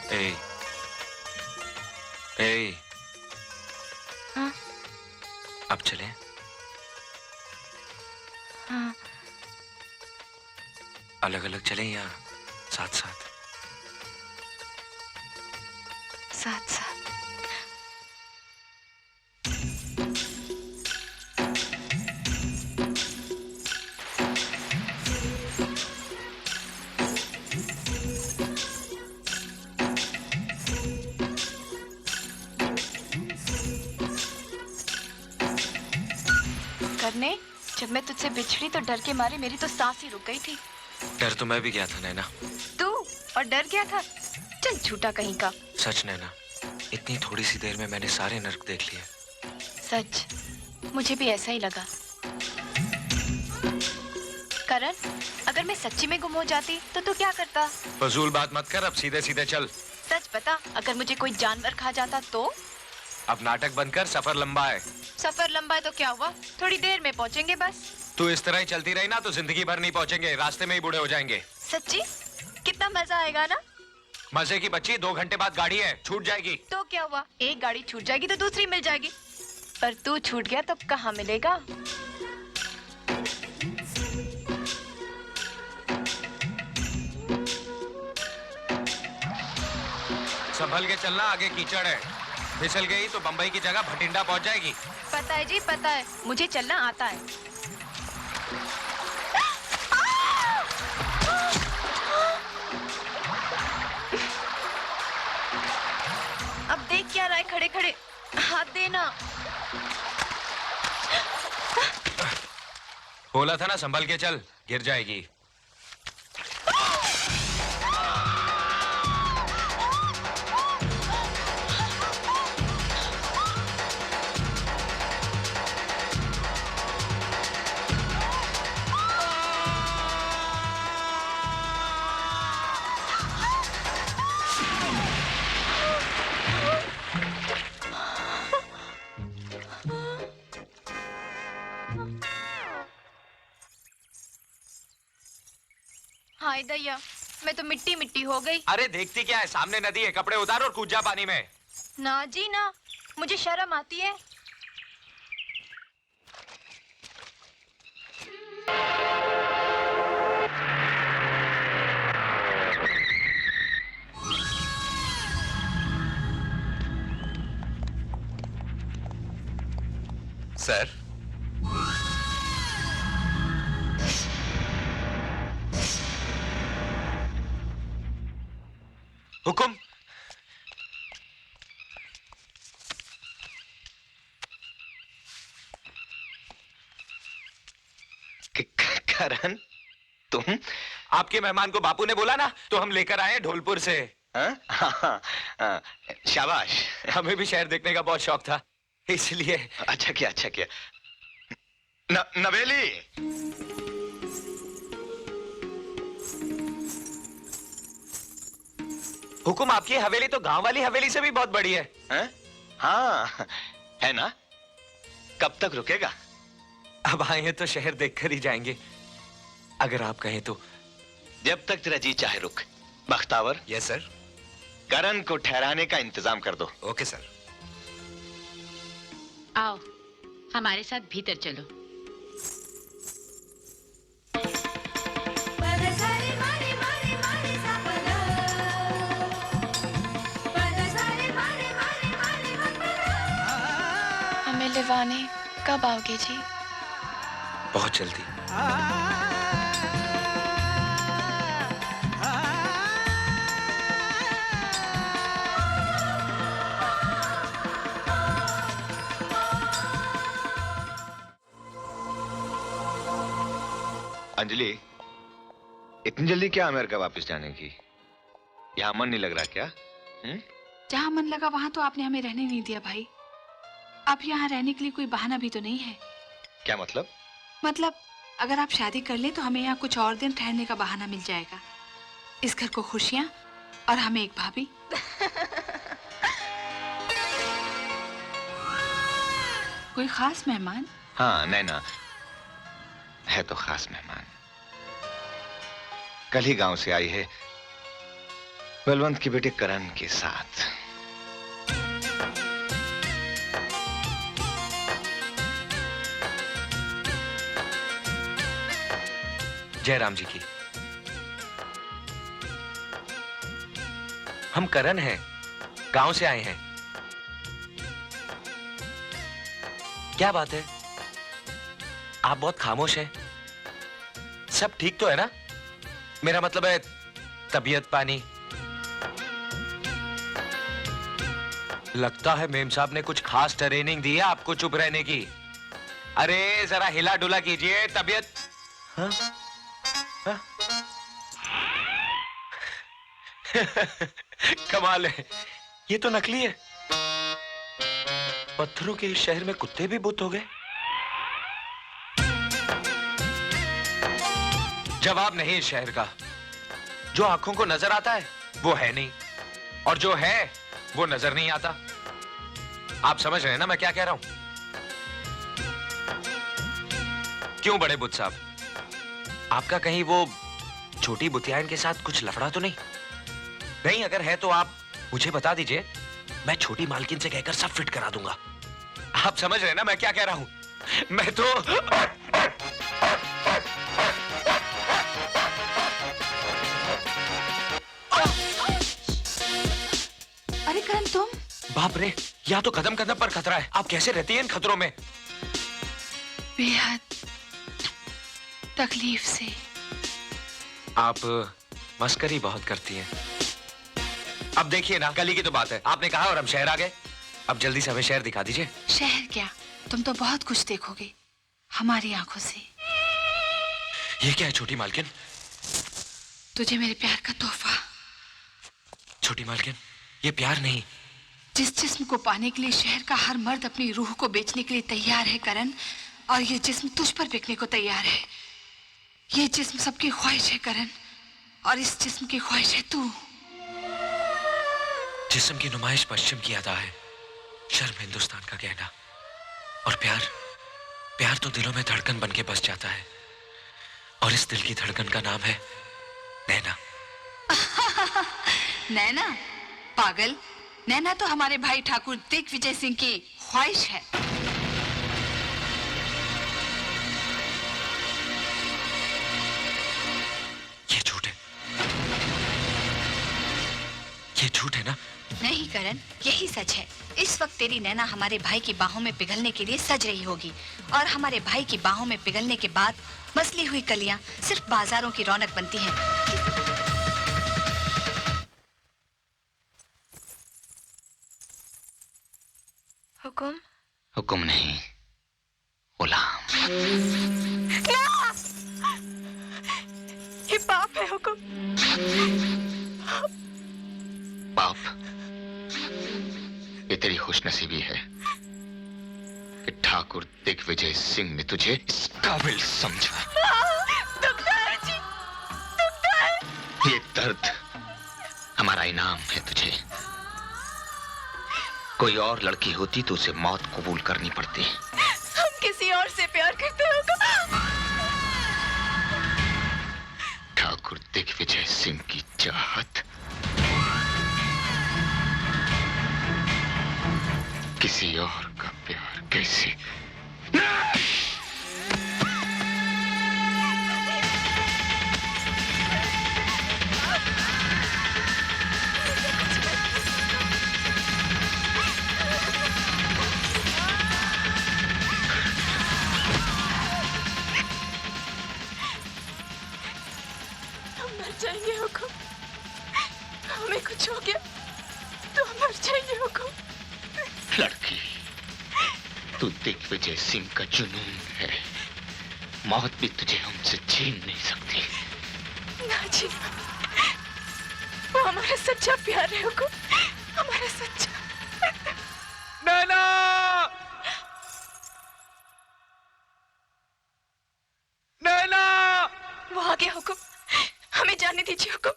ए, ए, हाँ? अब चलें? हाँ। अलग अलग चलें या साथ साथ? साथ साथ। जब मैं तुझसे बिछड़ी तो डर के मारे मेरी तो सांस ही रुक गई थी। डर तो मैं भी गया था नैना। तू और डर गया था? चल झूठा कहीं का। सच नैना, इतनी थोड़ी सी देर में मैंने सारे नर्क देख लिए। सच, मुझे भी ऐसा ही लगा। करण, अगर मैं सच्ची में गुम हो जाती तो तू क्या करता? फजूल बात मत कर, अब सीधे सीधे चल। सच बता, अगर मुझे कोई जानवर खा जाता तो? अब नाटक बंद कर, सफर लंबा है। सफर लंबा है तो क्या हुआ, थोड़ी देर में पहुंचेंगे बस। तू इस तरह ही चलती रही ना तो जिंदगी भर नहीं पहुंचेंगे, रास्ते में ही बूढ़े हो जाएंगे। सच्ची? कितना मजा आएगा ना। मजे की बच्ची, 2 घंटे बाद गाड़ी है, छूट जाएगी। तो क्या हुआ, एक गाड़ी छूट जाएगी तो दूसरी मिल जाएगी। पर तू छूट गया तो कहाँ मिलेगा? संभल के चलना, आगे कीचड़ है, फिसल गई तो बंबई की जगह भटिंडा पहुंच जाएगी। पता है जी, पता है, मुझे चलना आता है। अब देख क्या रहा है खड़े खड़े, हाथ देना। बोला था ना संभल के चल, गिर जाएगी। हाय दैया, मैं तो मिट्टी मिट्टी हो गई। अरे देखती क्या है, सामने नदी है, कपड़े उतार और कूद जा पानी में। ना जी ना, मुझे शर्म आती है। सर, हुकुम। करण, तुम? आपके मेहमान को बापू ने बोला ना, तो हम लेकर आए ढोलपुर से। शाबाश। हमें भी शहर देखने का बहुत शौक था, इसलिए। अच्छा किया, अच्छा किया। नवेली, हुकुम, आपकी हवेली तो गांव वाली हवेली से भी बहुत बड़ी है। हाँ, है ना? कब तक रुकेगा? अब आए हैं तो शहर देखकर ही जाएंगे, अगर आप कहें तो। जब तक तेरा जी चाहे रुक। बख्तावर। Yes sir. करण को ठहराने का इंतजाम कर दो। Okay sir. आओ, हमारे साथ भीतर चलो। हमें लिवाने कब आओगे जी? बहुत जल्दी। अंजलि, इतनी जल्दी क्या अमेरिका वापस जाने की? यहाँ मन नहीं लग रहा क्या? जहाँ मन लगा वहाँ तो आपने हमें रहने नहीं दिया भाई। अब यहाँ रहने के लिए कोई बहाना भी तो नहीं है। क्या मतलब? मतलब अगर आप शादी कर ले तो हमें यहाँ कुछ और दिन ठहरने का बहाना मिल जाएगा। इस घर को खुशियाँ और हमें एक भाभी। कोई खास मेहमान? हाँ, नैना है तो खास मेहमान। कल ही गांव से आई है, बलवंत के बेटे करण के साथ। जयराम जी की। हम करण हैं, गांव से आए हैं। क्या बात है, आप बहुत खामोश हैं। सब ठीक तो है ना? मेरा मतलब है तबीयत पानी। लगता है मेम साहब ने कुछ खास ट्रेनिंग दी है आपको चुप रहने की। अरे जरा हिला डुला कीजिए, तबीयत। हाँ? हाँ? कमाल है, ये तो नकली है। पत्थरों के इस शहर में कुत्ते भी बुत हो गए। जवाब नहीं इस शहर का। जो आंखों को नजर आता है वो है नहीं, और जो है वो नजर नहीं आता। आप समझ रहे हैं ना मैं क्या कह रहा हूं? क्यों बड़े बुत साहब, आपका कहीं वो छोटी बुतियान के साथ कुछ लफड़ा तो नहीं? नहीं, अगर है तो आप मुझे बता दीजिए, मैं छोटी मालकिन से कहकर सब फिट करा दूंगा। आप समझ रहे हैं ना मैं क्या कह रहा हूं? मैं तो अरे करण तुम? बाप रे, या तो कदम कदम पर खतरा है। आप कैसे रहती हैं इन खतरों में? बेहद तकलीफ से। आप मस्करी बहुत करती हैं। अब देखिए ना, कल ही की तो बात है, आपने कहा और हम शहर आ गए। अब जल्दी से हमें शहर दिखा दीजिए। शहर क्या, तुम तो बहुत कुछ देखोगे हमारी आंखों से। ये क्या है छोटी मालकिन? तुझे मेरे प्यार का तोहफा। छोटी मालकिन, ये प्यार नहीं। जिस जिस्म को पाने के लिए शहर का हर मर्द अपनी रूह को बेचने के लिए तैयार है करण, और ये जिस्म तुझ पर बिकने को तैयार है। ये जिस्म सबकी ख्वाहिश है करण, और इस जिस्म की ख्वाहिश है तू। जिस्म की नुमाइश पश्चिम की अदा है, शर्म हिंदुस्तान का कहना। और प्यार, प्यार तो दिलों में धड़कन बन के बस जाता है, और इस दिल की धड़कन का नाम है नैना। नैना? पागल, नैना तो हमारे भाई ठाकुर दिग्विजय सिंह की ख्वाहिश है। ये झूठ है, ये झूठ है ना? नहीं करण, यही सच है। इस वक्त तेरी नैना हमारे भाई की बाहों में पिघलने के लिए सज रही होगी, और हमारे भाई की बाहों में पिघलने के बाद मसली हुई कलियां सिर्फ बाजारों की रौनक बनती हैं। हुकुम? हुक्म नहीं, गुलाम। ये पाप है हुकुम। पाप? ये तेरी खुशनसीबी है कि ठाकुर दिग्विजय सिंह ने तुझे इस काबिल समझा। दुखता है जी, दुखता है। ये दर्द हमारा इनाम है तुझे। कोई और लड़की होती तो उसे मौत कबूल करनी पड़ती। हम किसी और से प्यार करते हो। ठाकुर दिग्विजय सिंह की चाहत किसी और का प्यार कैसे? जाएंगे हुकुम, हमें कुछ हो गया तो हम मर जाएंगे हुकुम। लड़की, तू दिग्विजय सिंह का जुनून है। मौत भी तुझे हमसे छीन नहीं सकती। ना जी, वो हमारा सच्चा प्यार है हुकुम, हमारा सच्चा। नैना! नैना! वो आ गया हुकुम, हमें जाने दीजिए हुकुम।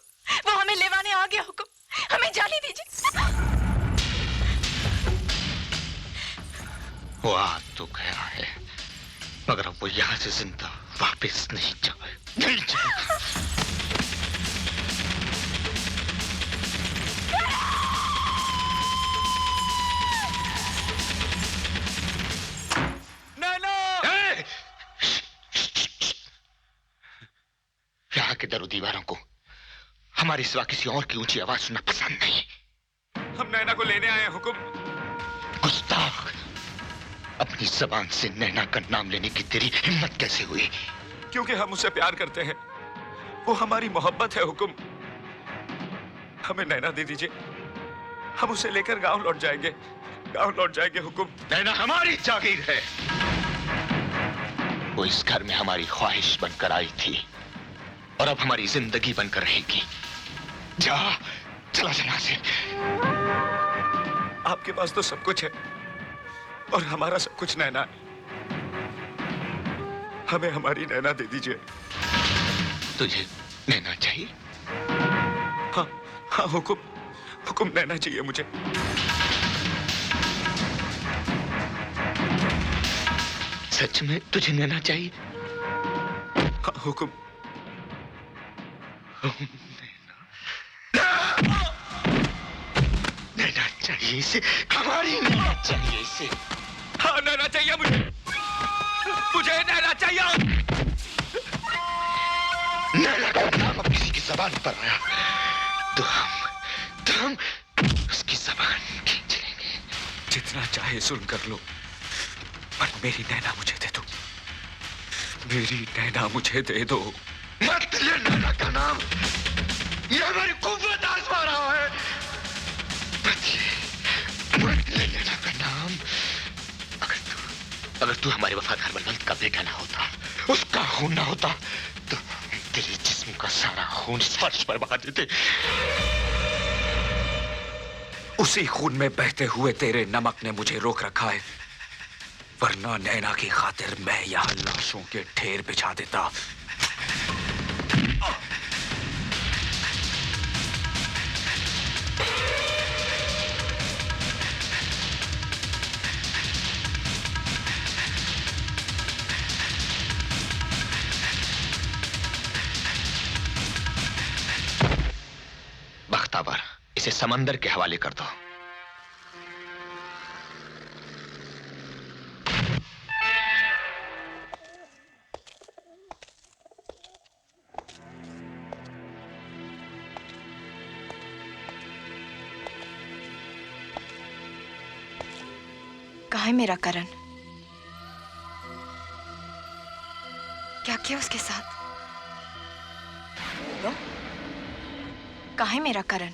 वो हमें लेवाने आ गया हुकुम, हमें जाने दीजिए। वो आ तो गया है, मगर अब वो यहाँ से जिंदा वापस नहीं जाए, नहीं जाए। यहाँ के दरो दीवारों को हमारी सिवा किसी और की ऊंची आवाज सुनना पसंद नहीं। हम नैना को लेने आए हैं हुकुम। गुस्ताख, अपनी जबान से नैना का नाम लेने की तेरी हिम्मत कैसे हुई? क्योंकि हम उससे प्यार करते हैं, वो हमारी मोहब्बत है हुकुम। हमें नैना दे दीजिए, हम उसे लेकर गांव लौट जाएंगे, गांव लौट जाएंगे हुकुम। नैना हमारी जागीर है। वो इस घर में हमारी ख्वाहिश बनकर आई थी और अब हमारी जिंदगी बनकर रहेगी। जा, चला जा यहाँ से। आपके पास तो सब कुछ है और हमारा सब कुछ नैना है। हमें हमारी नैना दे दीजिए। तुझे नैना चाहिए? हाँ हाँ, हुकुम हुकुम, नैना चाहिए मुझे। सच में तुझे नैना चाहिए? हाँ हुकुम। नैना चाहिए इसे, हमारी नैना चाहिए इसे। हाँ नैना चाहिए मुझे, मुझे नैना चाहिए। नैना का नाम अब किसी की जबान पर आया तो हम उसकी जबान खींच लेंगे। जितना चाहे सुन कर लो, पर मेरी नैना मुझे दे दो। मेरी नैना मुझे दे दो। मत ले नैना का नाम, ये हमारी कुव्वत आजमा रहा है। मत ले नैना का नाम। अगर तू हमारे वफादार बलवंत का बेटा ना होता, उसका खून ना होता, तो तेरे जिस्म का सारा खून इस फर्श पर बहा देते। उसी खून में बहते हुए तेरे नमक ने मुझे रोक रखा है, वरना नैना की खातिर मैं यहाँ लाशों के ढेर बिछा देता। बख्तावर, इसे समंदर के हवाले कर दो। कहाँ है मेरा करण? क्या किया उसके साथ? लो? कहाँ है मेरा करण?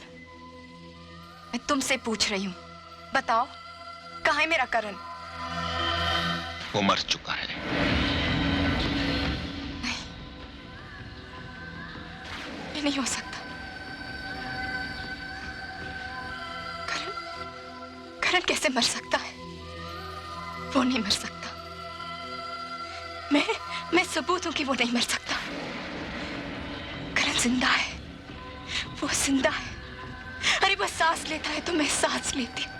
मैं तुमसे पूछ रही हूँ, बताओ कहाँ है मेरा करण? वो मर चुका है। नहीं, ये नहीं हो सकता। करण कैसे मर सकता है? वो नहीं मर सकता। मैं सबूत हूं कि वो नहीं मर सकता। करण जिंदा है, वो जिंदा है। अरे वो सांस लेता है तो मैं सांस लेती हूं।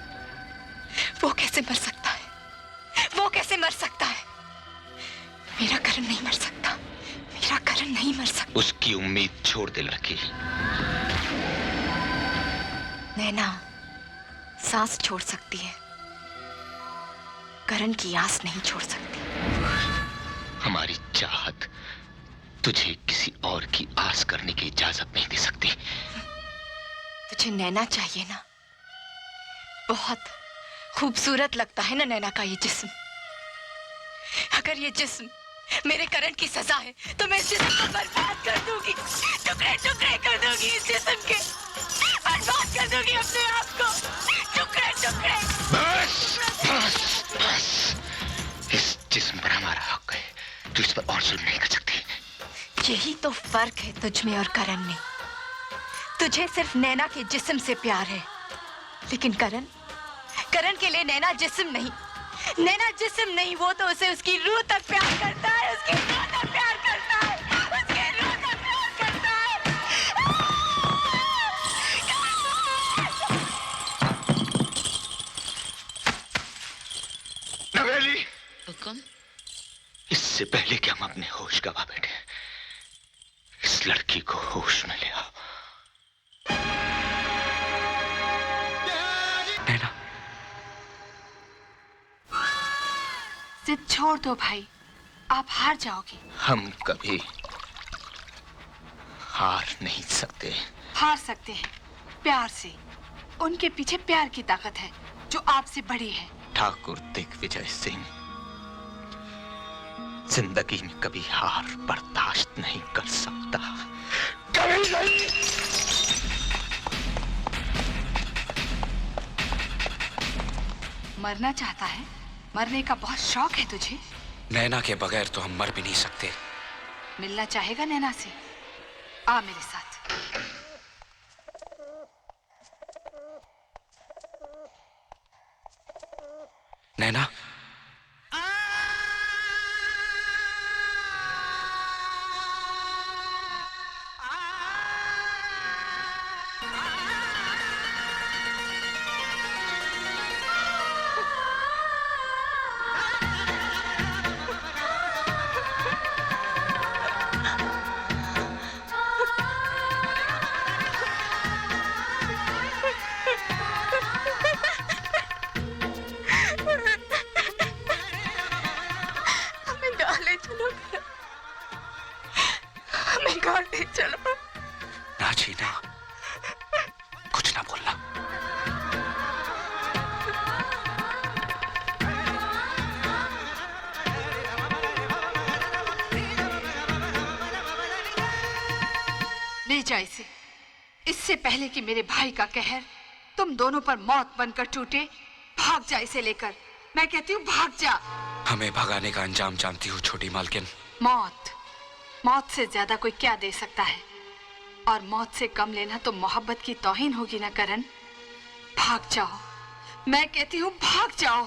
वो कैसे मर सकता है? वो कैसे मर सकता है? मेरा करण नहीं मर सकता। मेरा करण नहीं मर सकता। उसकी उम्मीद छोड़ दे लड़की। नैना सांस छोड़ सकती है, करण की आस नहीं छोड़ सकती। हमारी चाहत तुझे किसी और की आस करने की इजाजत नहीं दे सकती। तुझे नैना चाहिए ना? बहुत खूबसूरत लगता है ना नैना का ये जिस्म। अगर ये जिस्म मेरे करण की सजा है तो मैं इस जिस्म को बर्बाद कर दूंगी, टुकड़े टुकड़े कर दूंगी इस जिस्म के, बर्बाद कर दूंगी अपने आप को, टुकड़े टुकड़े। बस बस बस, इस जिस्म पर हमारा हक है, तू इस पर और जुल्म नहीं कर सकती। यही तो फर्क है तुझ में और करण में। तुझे सिर्फ नैना के जिस्म से प्यार है, लेकिन करण के लिए नैना जिस्म नहीं, नैना जिस्म नहीं, वो तो उसे उसकी रूह तक प्यार करता है, उसकी रूह तक प्यार करता है, उसकी रूह तक प्यार करता है। नवेली, हुक्म। इससे पहले कि हम अपने होश गवा बैठे, इस लड़की को होश में ले आओ। नैना, जिद छोड़ दो भाई, आप हार जाओगे। हम कभी हार नहीं सकते। हार सकते हैं प्यार से। उनके पीछे प्यार की ताकत है जो आपसे बड़ी है। ठाकुर दिग्विजय सिंह जिंदगी में कभी हार बर्दाश्त नहीं कर सकता, कभी नहीं। मरना चाहता है? मरने का बहुत शौक है तुझे? नैना के बगैर तो हम मर भी नहीं सकते। मिलना चाहेगा नैना से? आ मेरे साथ। नैना, हमें गाँव ले चलो, हमें गाँव ले चलो। ना जीना, कुछ ना बोलना। ले जा इसे, इससे पहले कि मेरे भाई का कहर तुम दोनों पर मौत बनकर टूटे। भाग जा इसे लेकर, मैं कहती हूँ भाग जा। हमें भगाने का अंजाम जानती हूँ छोटी मालकिन। मौत, मौत से ज्यादा कोई क्या दे सकता है? और मौत से कम लेना तो मोहब्बत की तौहीन होगी ना करण। भाग जाओ, मैं कहती हूँ भाग जाओ।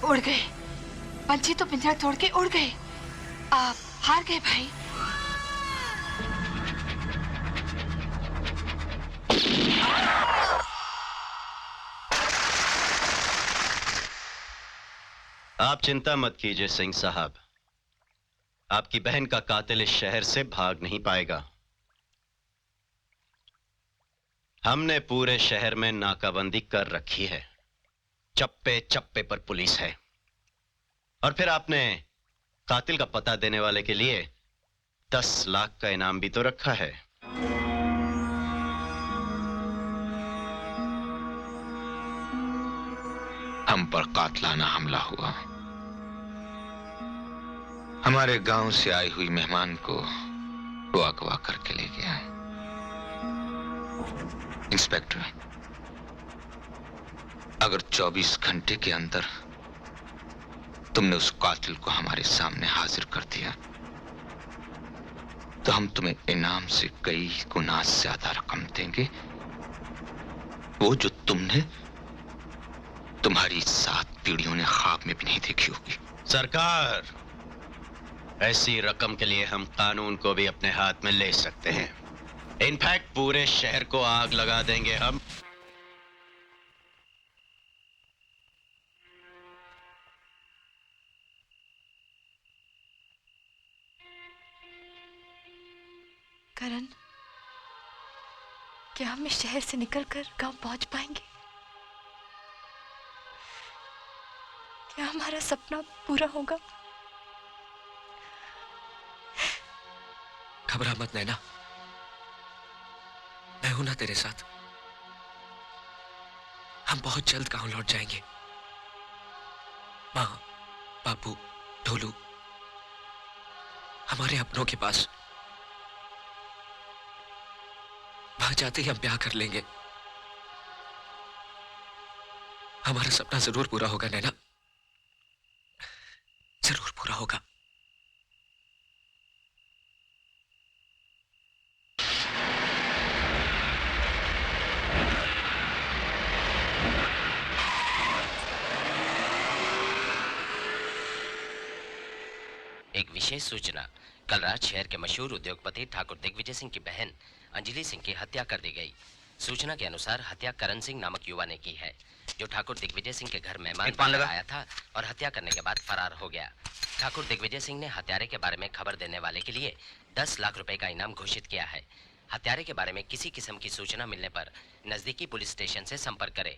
उड़ गए, पंछी तो पिंजरा तोड़ के उड़ गए। आप हार गए भाई। आप चिंता मत कीजिए सिंह साहब, आपकी बहन का कातिल इस शहर से भाग नहीं पाएगा। हमने पूरे शहर में नाकाबंदी कर रखी है, चप्पे चप्पे पर पुलिस है। और फिर आपने कातिल का पता देने वाले के लिए 10 लाख का इनाम भी तो रखा है। हम पर कातलाना हमला हुआ। हमारे गांव से आई हुई मेहमान को वो अगवा करके ले गया। इंस्पेक्टर, अगर 24 घंटे के अंदर तुमने उस कातिल को हमारे सामने हाजिर कर दिया तो हम तुम्हें इनाम से कई गुना ज्यादा रकम देंगे, वो जो तुमने तुम्हारी 7 पीढ़ियों ने ख्वाब में भी नहीं देखी होगी। सरकार, ऐसी रकम के लिए हम कानून को भी अपने हाथ में ले सकते हैं। इनफैक्ट पूरे शहर को आग लगा देंगे हम। करण, क्या हम इस शहर से निकलकर गांव पहुंच पाएंगे? क्या हमारा सपना पूरा होगा? घबरा मत नैना, मैं हूं ना तेरे साथ। हम बहुत जल्द गांव लौट जाएंगे। माँ, बापू, ढोलू, हमारे अपनों के पास। वहां जाते ही हम ब्याह कर लेंगे। हमारा सपना जरूर पूरा होगा नैना, जरूर पूरा होगा। एक विशेष सूचना। कल रात शहर के मशहूर उद्योगपति ठाकुर दिग्विजय सिंह की बहन अंजलि सिंह की हत्या कर दी गई। सूचना के अनुसार हत्या करण सिंह नामक युवा ने की है, जो ठाकुर दिग्विजय सिंह के घर मेहमान बनकर आया था और हत्या करने के बाद फरार हो गया। ठाकुर दिग्विजय सिंह ने हत्यारे के बारे में खबर देने वाले के लिए 10 लाख रुपए का इनाम घोषित किया है। हत्यारे के बारे में किसी किस्म की सूचना मिलने पर नजदीकी पुलिस स्टेशन से संपर्क करें।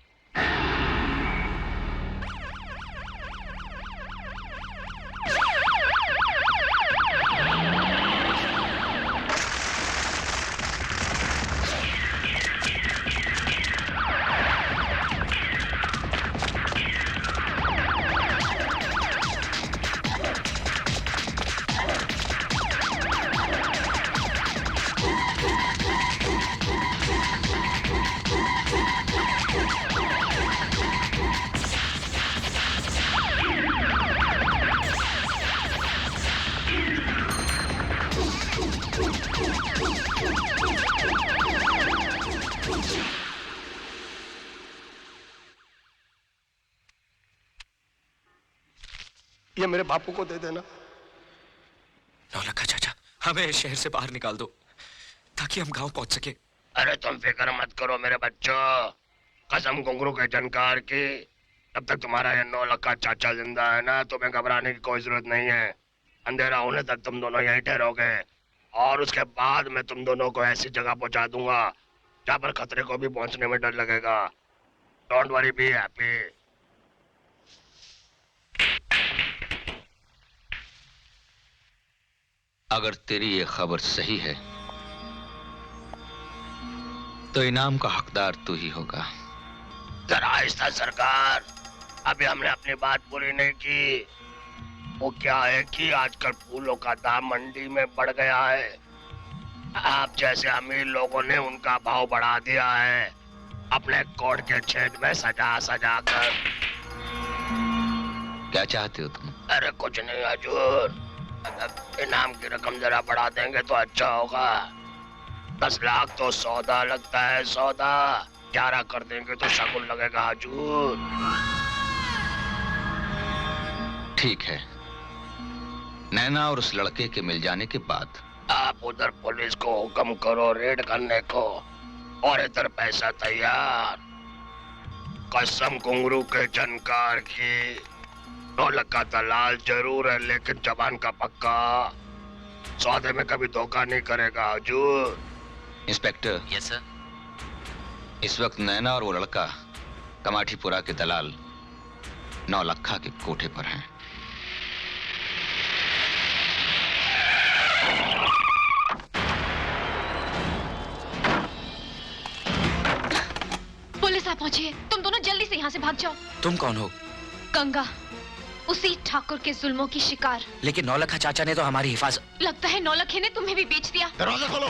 ये मेरे बापू को दे देना। नौलखा चाचा, हमें इस शहर से बाहर निकाल दो ताकि हम गांव पहुंच सके। अरे तुम फिक्र मत करो मेरे बच्चों, कसम घुंघरू के जानकार की, जब तक तुम्हारा ये 9 लाख का चाचा जिंदा है ना, तुम्हें घबराने की कोई जरूरत नहीं है। अंधेरा होने तक तुम दोनों यहीं ठहरोगे और उसके बाद मैं तुम दोनों को ऐसी जगह पहुंचा दूंगा जहां पर खतरे को भी पहुंचने में डर लगेगा। Don't worry, be happy. अगर तेरी ये खबर सही है तो इनाम का हकदार तू ही होगा। जरा आहिस्ता सरकार, अभी हमने अपनी बात पूरी नहीं की। वो क्या है कि आजकल फूलों का दाम मंडी में बढ़ गया है। आप जैसे अमीर लोगों ने उनका भाव बढ़ा दिया है, अपने कोट के छेद में सजा सजा कर। क्या चाहते हो तुम? अरे कुछ नहीं हजूर, इनाम की रकम जरा बढ़ा देंगे तो अच्छा होगा। 10 लाख तो सौदा लगता है, सौदा 11 कर देंगे तो शगुन लगेगा हजूर। ठीक है, नैना और उस लड़के के मिल जाने के बाद आप उधर पुलिस को हुक्म करो रेड करने को, और इधर पैसा तैयार। कसम घुंघरू के जानकार की, नौलख का दलाल जरूर है, लेकिन जबान का पक्का। सौदे में कभी धोखा नहीं करेगा हुजूर। इंस्पेक्टर। Yes sir. इस वक्त नैना और वो लड़का कमाठीपुरा के दलाल नौलखा के कोठे पर हैं। पुलिस आ पहुंची है, तुम दोनों जल्दी से यहाँ से भाग जाओ। तुम कौन हो? गंगा, उसी ठाकुर के जुल्मों की शिकार। लेकिन नौलखा चाचा ने तो हमारी हिफाजत। लगता है नौलखे ने तुम्हें भी बेच दिया। दरवाजा खोलो।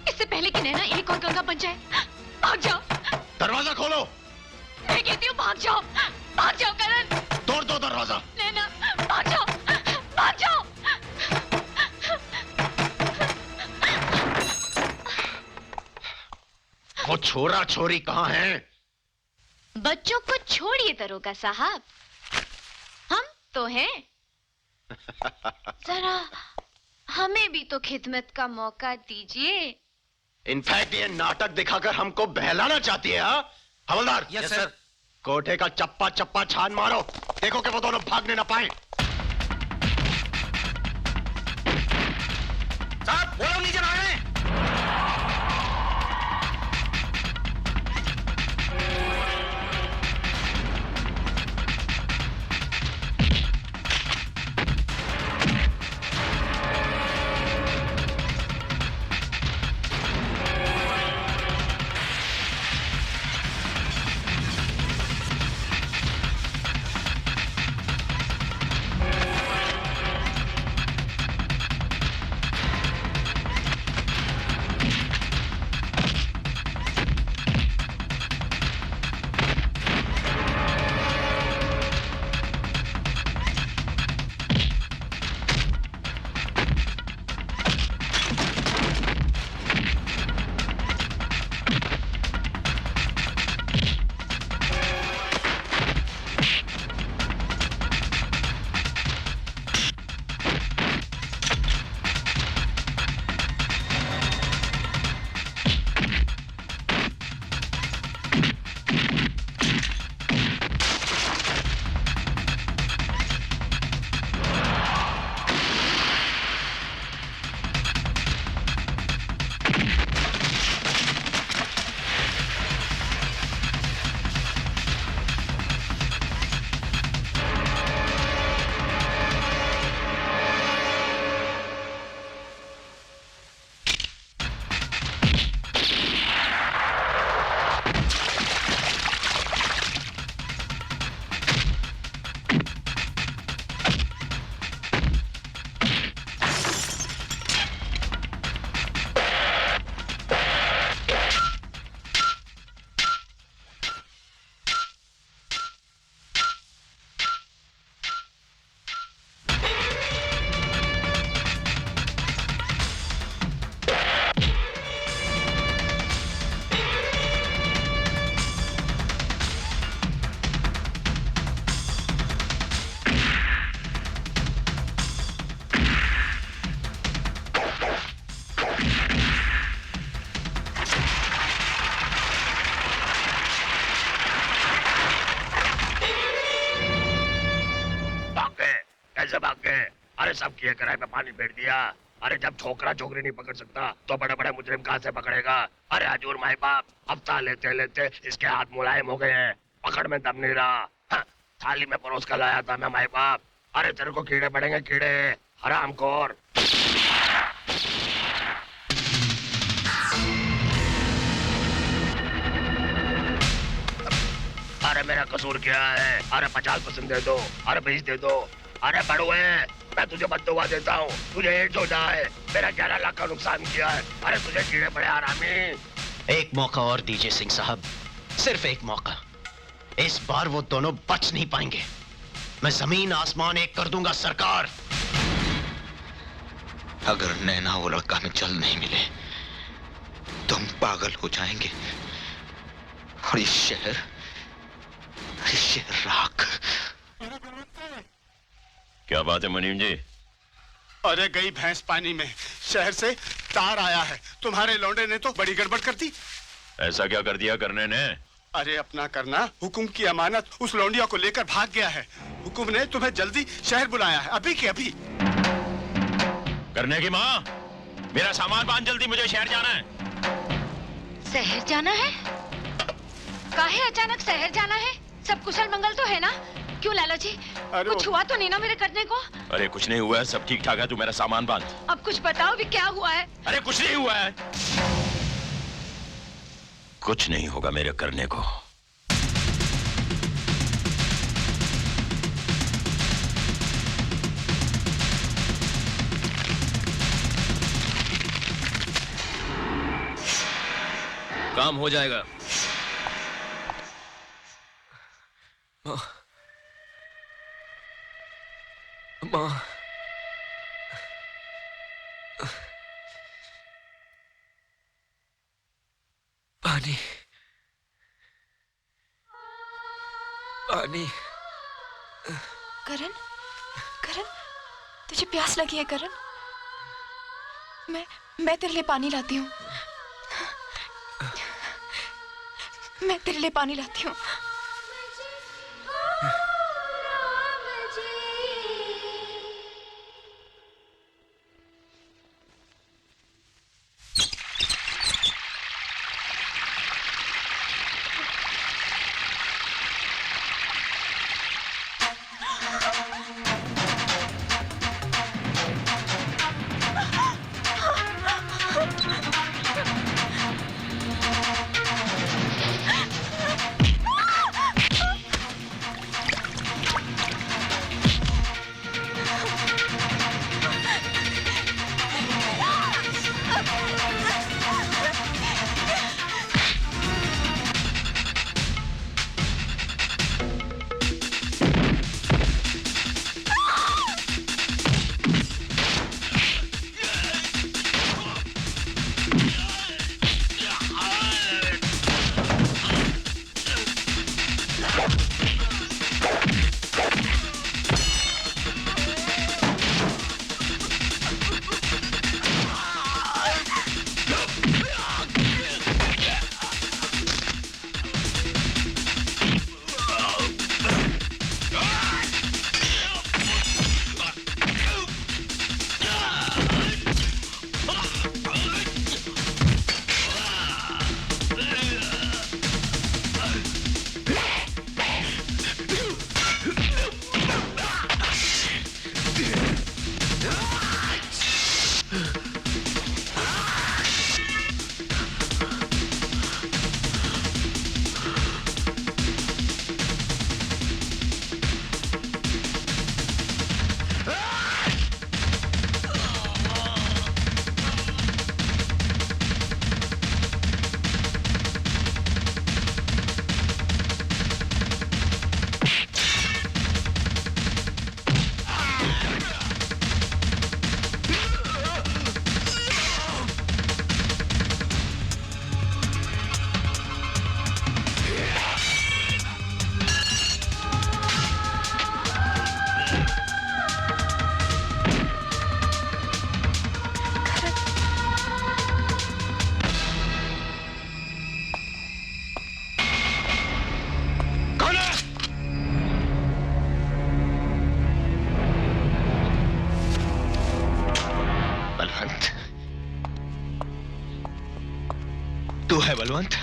इससे पहले कि नैना एक और गंगा बन जाए, भाग जाओ। दरवाजा खोलो। मैं कहती हूँ भाग जाओ, भाग जाओ करण। तोड़ दो दरवाजा। नैना, भाग जाओ, भाग जाओ। वो छोरा छोरी कहाँ हैं? बच्चों को छोड़िए दरोगा साहब, हम तो हैं। जरा हमें भी तो खिदमत का मौका दीजिए। इनफैक्ट ये नाटक दिखाकर हमको बहलाना चाहती है। हाँ हवलदार। Yes sir. कोठे का चप्पा चप्पा छान मारो, देखो कि वो दोनों भागने ना पाए। साहब वो लोग नीचे भाग रहे हैं। अरे सब किए कराए पे पानी फेर दिया। अरे जब छोकरा छोकरी नहीं पकड़ सकता तो बड़े बड़े मुजरिम कहाँ से पकड़ेगा? अरे हजूर माई बाप, हफ्ता लेते लेते इसके हाथ मुलायम हो गए हैं, पकड़ में दम नहीं रहा। हाँ, थाली में परोस कर लाया था मैं माई बाप। अरे तेरे को कीड़े पड़ेंगे कीड़े, हरामखोर। अरे मेरा कसूर क्या है? अरे 50% दे दो, अरे 20 दे दो। अरे बड़ुए, मैं तुझे बद्दुआ देता हूँ, तुझे एड्स हो जाए। मेरा 11 लाख का नुकसान किया है। अरे तुझे कीड़े पड़े आरामी। एक मौका और दीजिए सिंह साहब, सिर्फ एक मौका। इस बार वो दोनों बच नहीं पाएंगे। मैं जमीन आसमान एक कर दूंगा सरकार। अगर नैना वो लड़का हमें जल्द नहीं मिले तो हम पागल हो जाएंगे और ये शहर राख। क्या बात है मुनीम जी? अरे गई भैंस पानी में, शहर से तार आया है। तुम्हारे लौंडे ने तो बड़ी गड़बड़ कर दी। ऐसा क्या कर दिया करने ने? अरे अपना करना, हुकुम की अमानत उस लौंडिया को लेकर भाग गया है। हुकुम ने तुम्हें जल्दी शहर बुलाया है, अभी के अभी। करने की माँ, मेरा सामान बांध जल्दी, मुझे शहर जाना है। शहर जाना है? काहे अचानक शहर जाना है? सब कुशल मंगल तो है ना? क्यों लाला जी, कुछ हुआ तो नहीं ना मेरे करने को? अरे कुछ नहीं हुआ है, सब ठीक ठाक है, तू मेरा सामान बांध। अब कुछ बताओ भी क्या हुआ है? अरे कुछ नहीं हुआ है, कुछ नहीं होगा मेरे करने को। काम हो जाएगा। माँ, पानी, पानी। करण, करण, तुझे प्यास लगी है करण? मैं तेरे लिए पानी लाती हूँ। मैं तेरे लिए पानी लाती हूँ। बलवंत,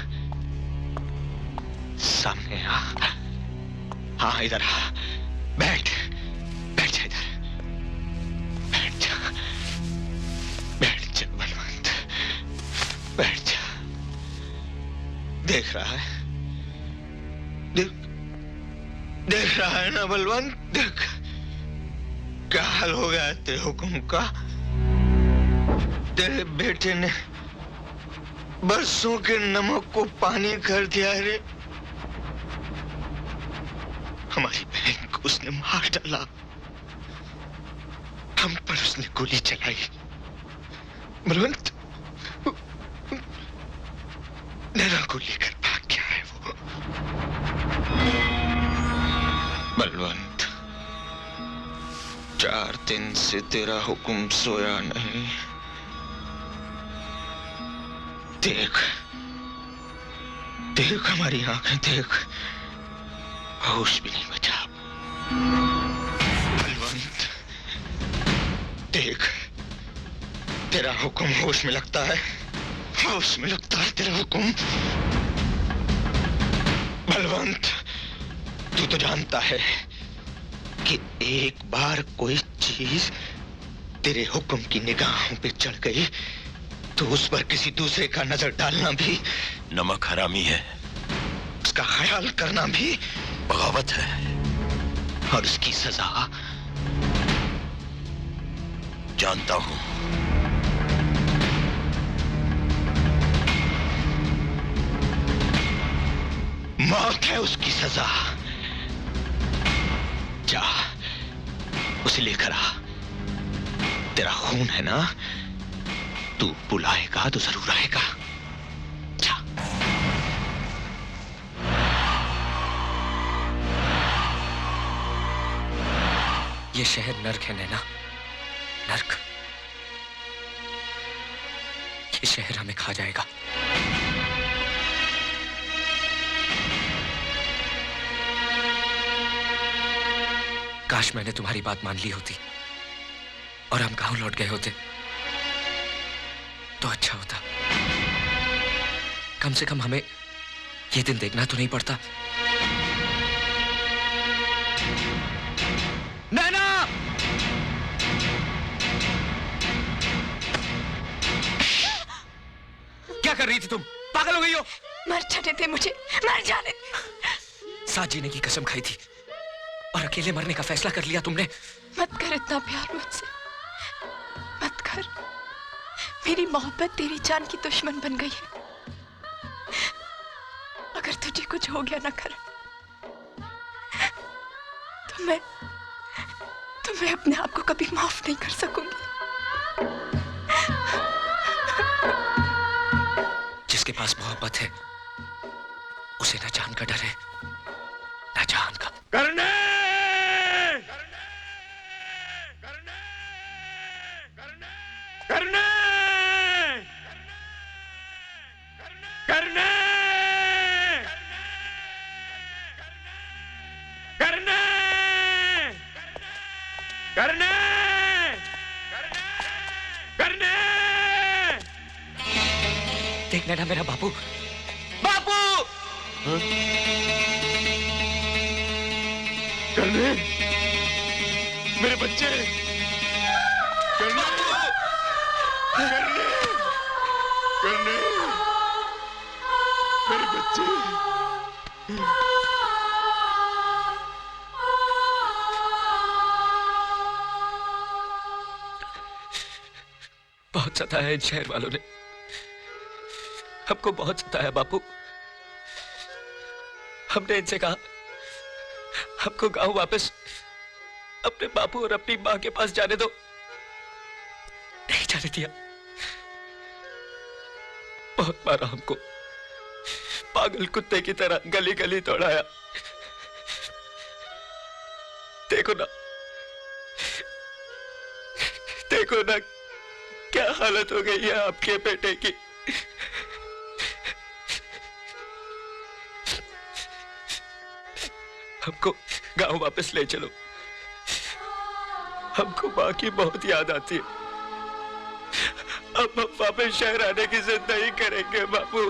सामने आ। हाँ इधर आ, बैठ, बैठ जा इधर, बैठ जा, बैठ जा बलवंत, बैठ जा। देख रहा है, देख रहा है ना बलवंत, देख क्या हाल हो गया तेरे हुक्म का। तेरे बेटे ने बरसों के नमक को पानी कर दिया रे। हमारी बहन को उसने मार डाला, हम पर उसने गोली चलाई। बलवंत नैना को लेकर भाग गया है वो। बलवंत 4 दिन से तेरा हुक्म सोया नहीं। देख देख हमारी आंखें देख, होश भी नहीं बचा। बलवंत देख, तेरा हुक्म होश में लगता है, होश में लगता है तेरा हुक्म। बलवंत तू तो जानता है कि एक बार कोई चीज तेरे हुक्म की निगाहों पे चढ़ गई तो उस पर किसी दूसरे का नजर डालना भी नमक हरामी है, उसका ख्याल करना भी बगावत है, और उसकी सजा जानता हूं। मौत है उसकी सजा। जा उसे लेकर आ, तेरा खून है ना, तू बुलाएगा तो जरूर आएगा। जा। ये शहर नर्क है नैना, नर्क। ये शहर हमें खा जाएगा। काश मैंने तुम्हारी बात मान ली होती और हम गांव लौट गए होते तो अच्छा होता। कम से कम हमें ये दिन देखना तो नहीं पड़ता। नैना! क्या कर रही थी तुम? पागल हो गई हो? मर जाने दे मुझे, मर जाने दे। साथ जीने की कसम खाई थी और अकेले मरने का फैसला कर लिया तुमने। मत कर इतना प्यार मुझसे, मत कर। मेरी मोहब्बत तेरी जान की दुश्मन बन गई है। अगर तुझे कुछ हो गया ना कर तो मैं अपने आप को कभी माफ नहीं कर सकूंगी। जिसके पास मोहब्बत है उसे न जान का डर है न जान का। करने करने करने करने करने करने देख नैना, मेरा बापू, बापू! करने मेरे बच्चे, करने करने करने मेरे बच्चे। बहुत सताया इन शहर वालों ने, हमको बहुत सताया बापू। हमने इनसे कहा हमको गांव वापस अपने बापू और अपनी मां के पास जाने दो, नहीं जाने दिया। बहुत मारा हमको, पागल कुत्ते की तरह गली गली दौड़ाया। देखो ना, देखो ना क्या हालत हो गई है आपके बेटे की। हमको गांव वापस ले चलो, हमको मां की बहुत याद आती है। अब हम वापस शहर आने की जिद नहीं करेंगे बापू।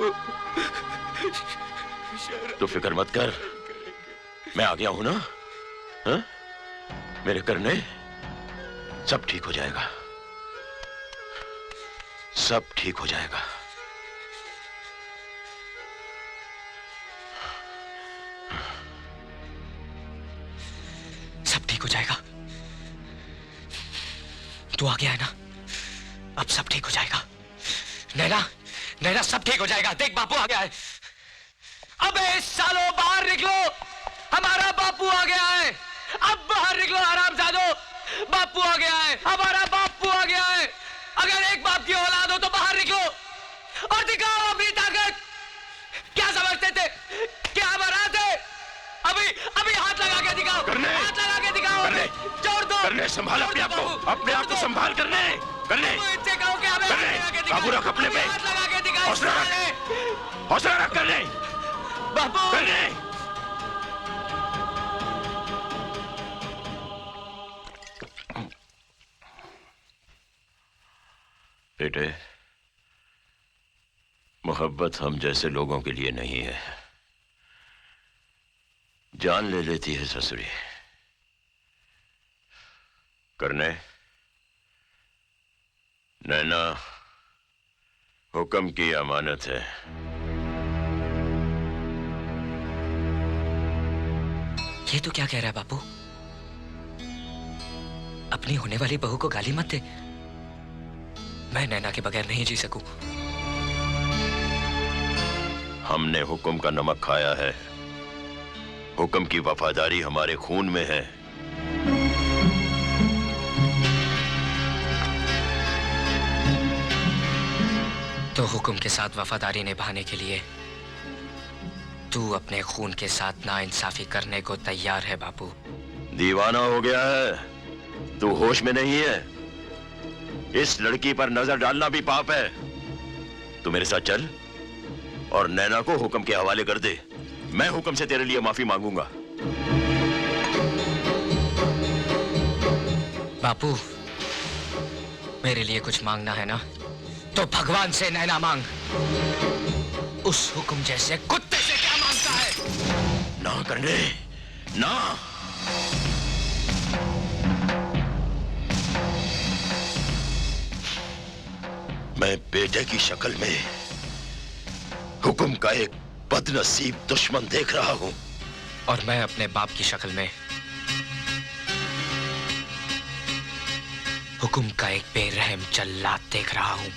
तो फिक्र मत कर, मैं आ गया हूं ना। हा? मेरे करने सब ठीक हो जाएगा, सब ठीक हो जाएगा। सब ठीक हो जाएगा। तू आ गया है ना, अब सब ठीक हो जाएगा। नैना, नैना सब ठीक हो जाएगा। देख बापू आ गया है। अबे सालो बाहर निकलो, हमारा बापू आ गया है। अब बाहर निकलो हरामजादो, बापू आ गया है, हमारा बापू आ गया है। अगर एक बाप की औलाद हो तो बाहर निकलो और दिखाओ अपनी ताकत। क्या समझते थे, क्या बारात है? अभी अभी हाथ लगा के दिखाओ, हाथ लगा के दिखाओ। जोड़ दो, करने संभाल अपने आप को, अपने आप को संभाल। करने करने इनसे कहो कि हमें काबू रख अपने पे, हौसला रख, हौसला रख। करने बापू। बेटे, मोहब्बत हम जैसे लोगों के लिए नहीं है, जान ले लेती है ससुरी। करने नैना हुक्म की अमानत है। ये तो क्या कह रहा है बापू? अपनी होने वाली बहू को गाली मत दे। मैं नैना के बगैर नहीं जी सकूं। हमने हुक्म का नमक खाया है। हुक्म की वफादारी हमारे खून में है। तो हुक्म के साथ वफादारी निभाने के लिए तू अपने खून के साथ नाइंसाफी करने को तैयार है बापू? दीवाना हो गया है, तू होश में नहीं है। इस लड़की पर नजर डालना भी पाप है। तू मेरे साथ चल और नैना को हुक्म के हवाले कर दे। मैं हुक्म से तेरे लिए माफी मांगूंगा। बापू, मेरे लिए कुछ मांगना है ना, तो भगवान से नैना मांग। उस हुक्म जैसे कुत्ते से क्या मांगता है? ना करने ना। मैं बेटे की शक्ल में हुक्म का एक बदनसीब दुश्मन देख रहा हूं, और मैं अपने बाप की शक्ल में हुक्म का एक बेरहम जल्लाद देख रहा हूं।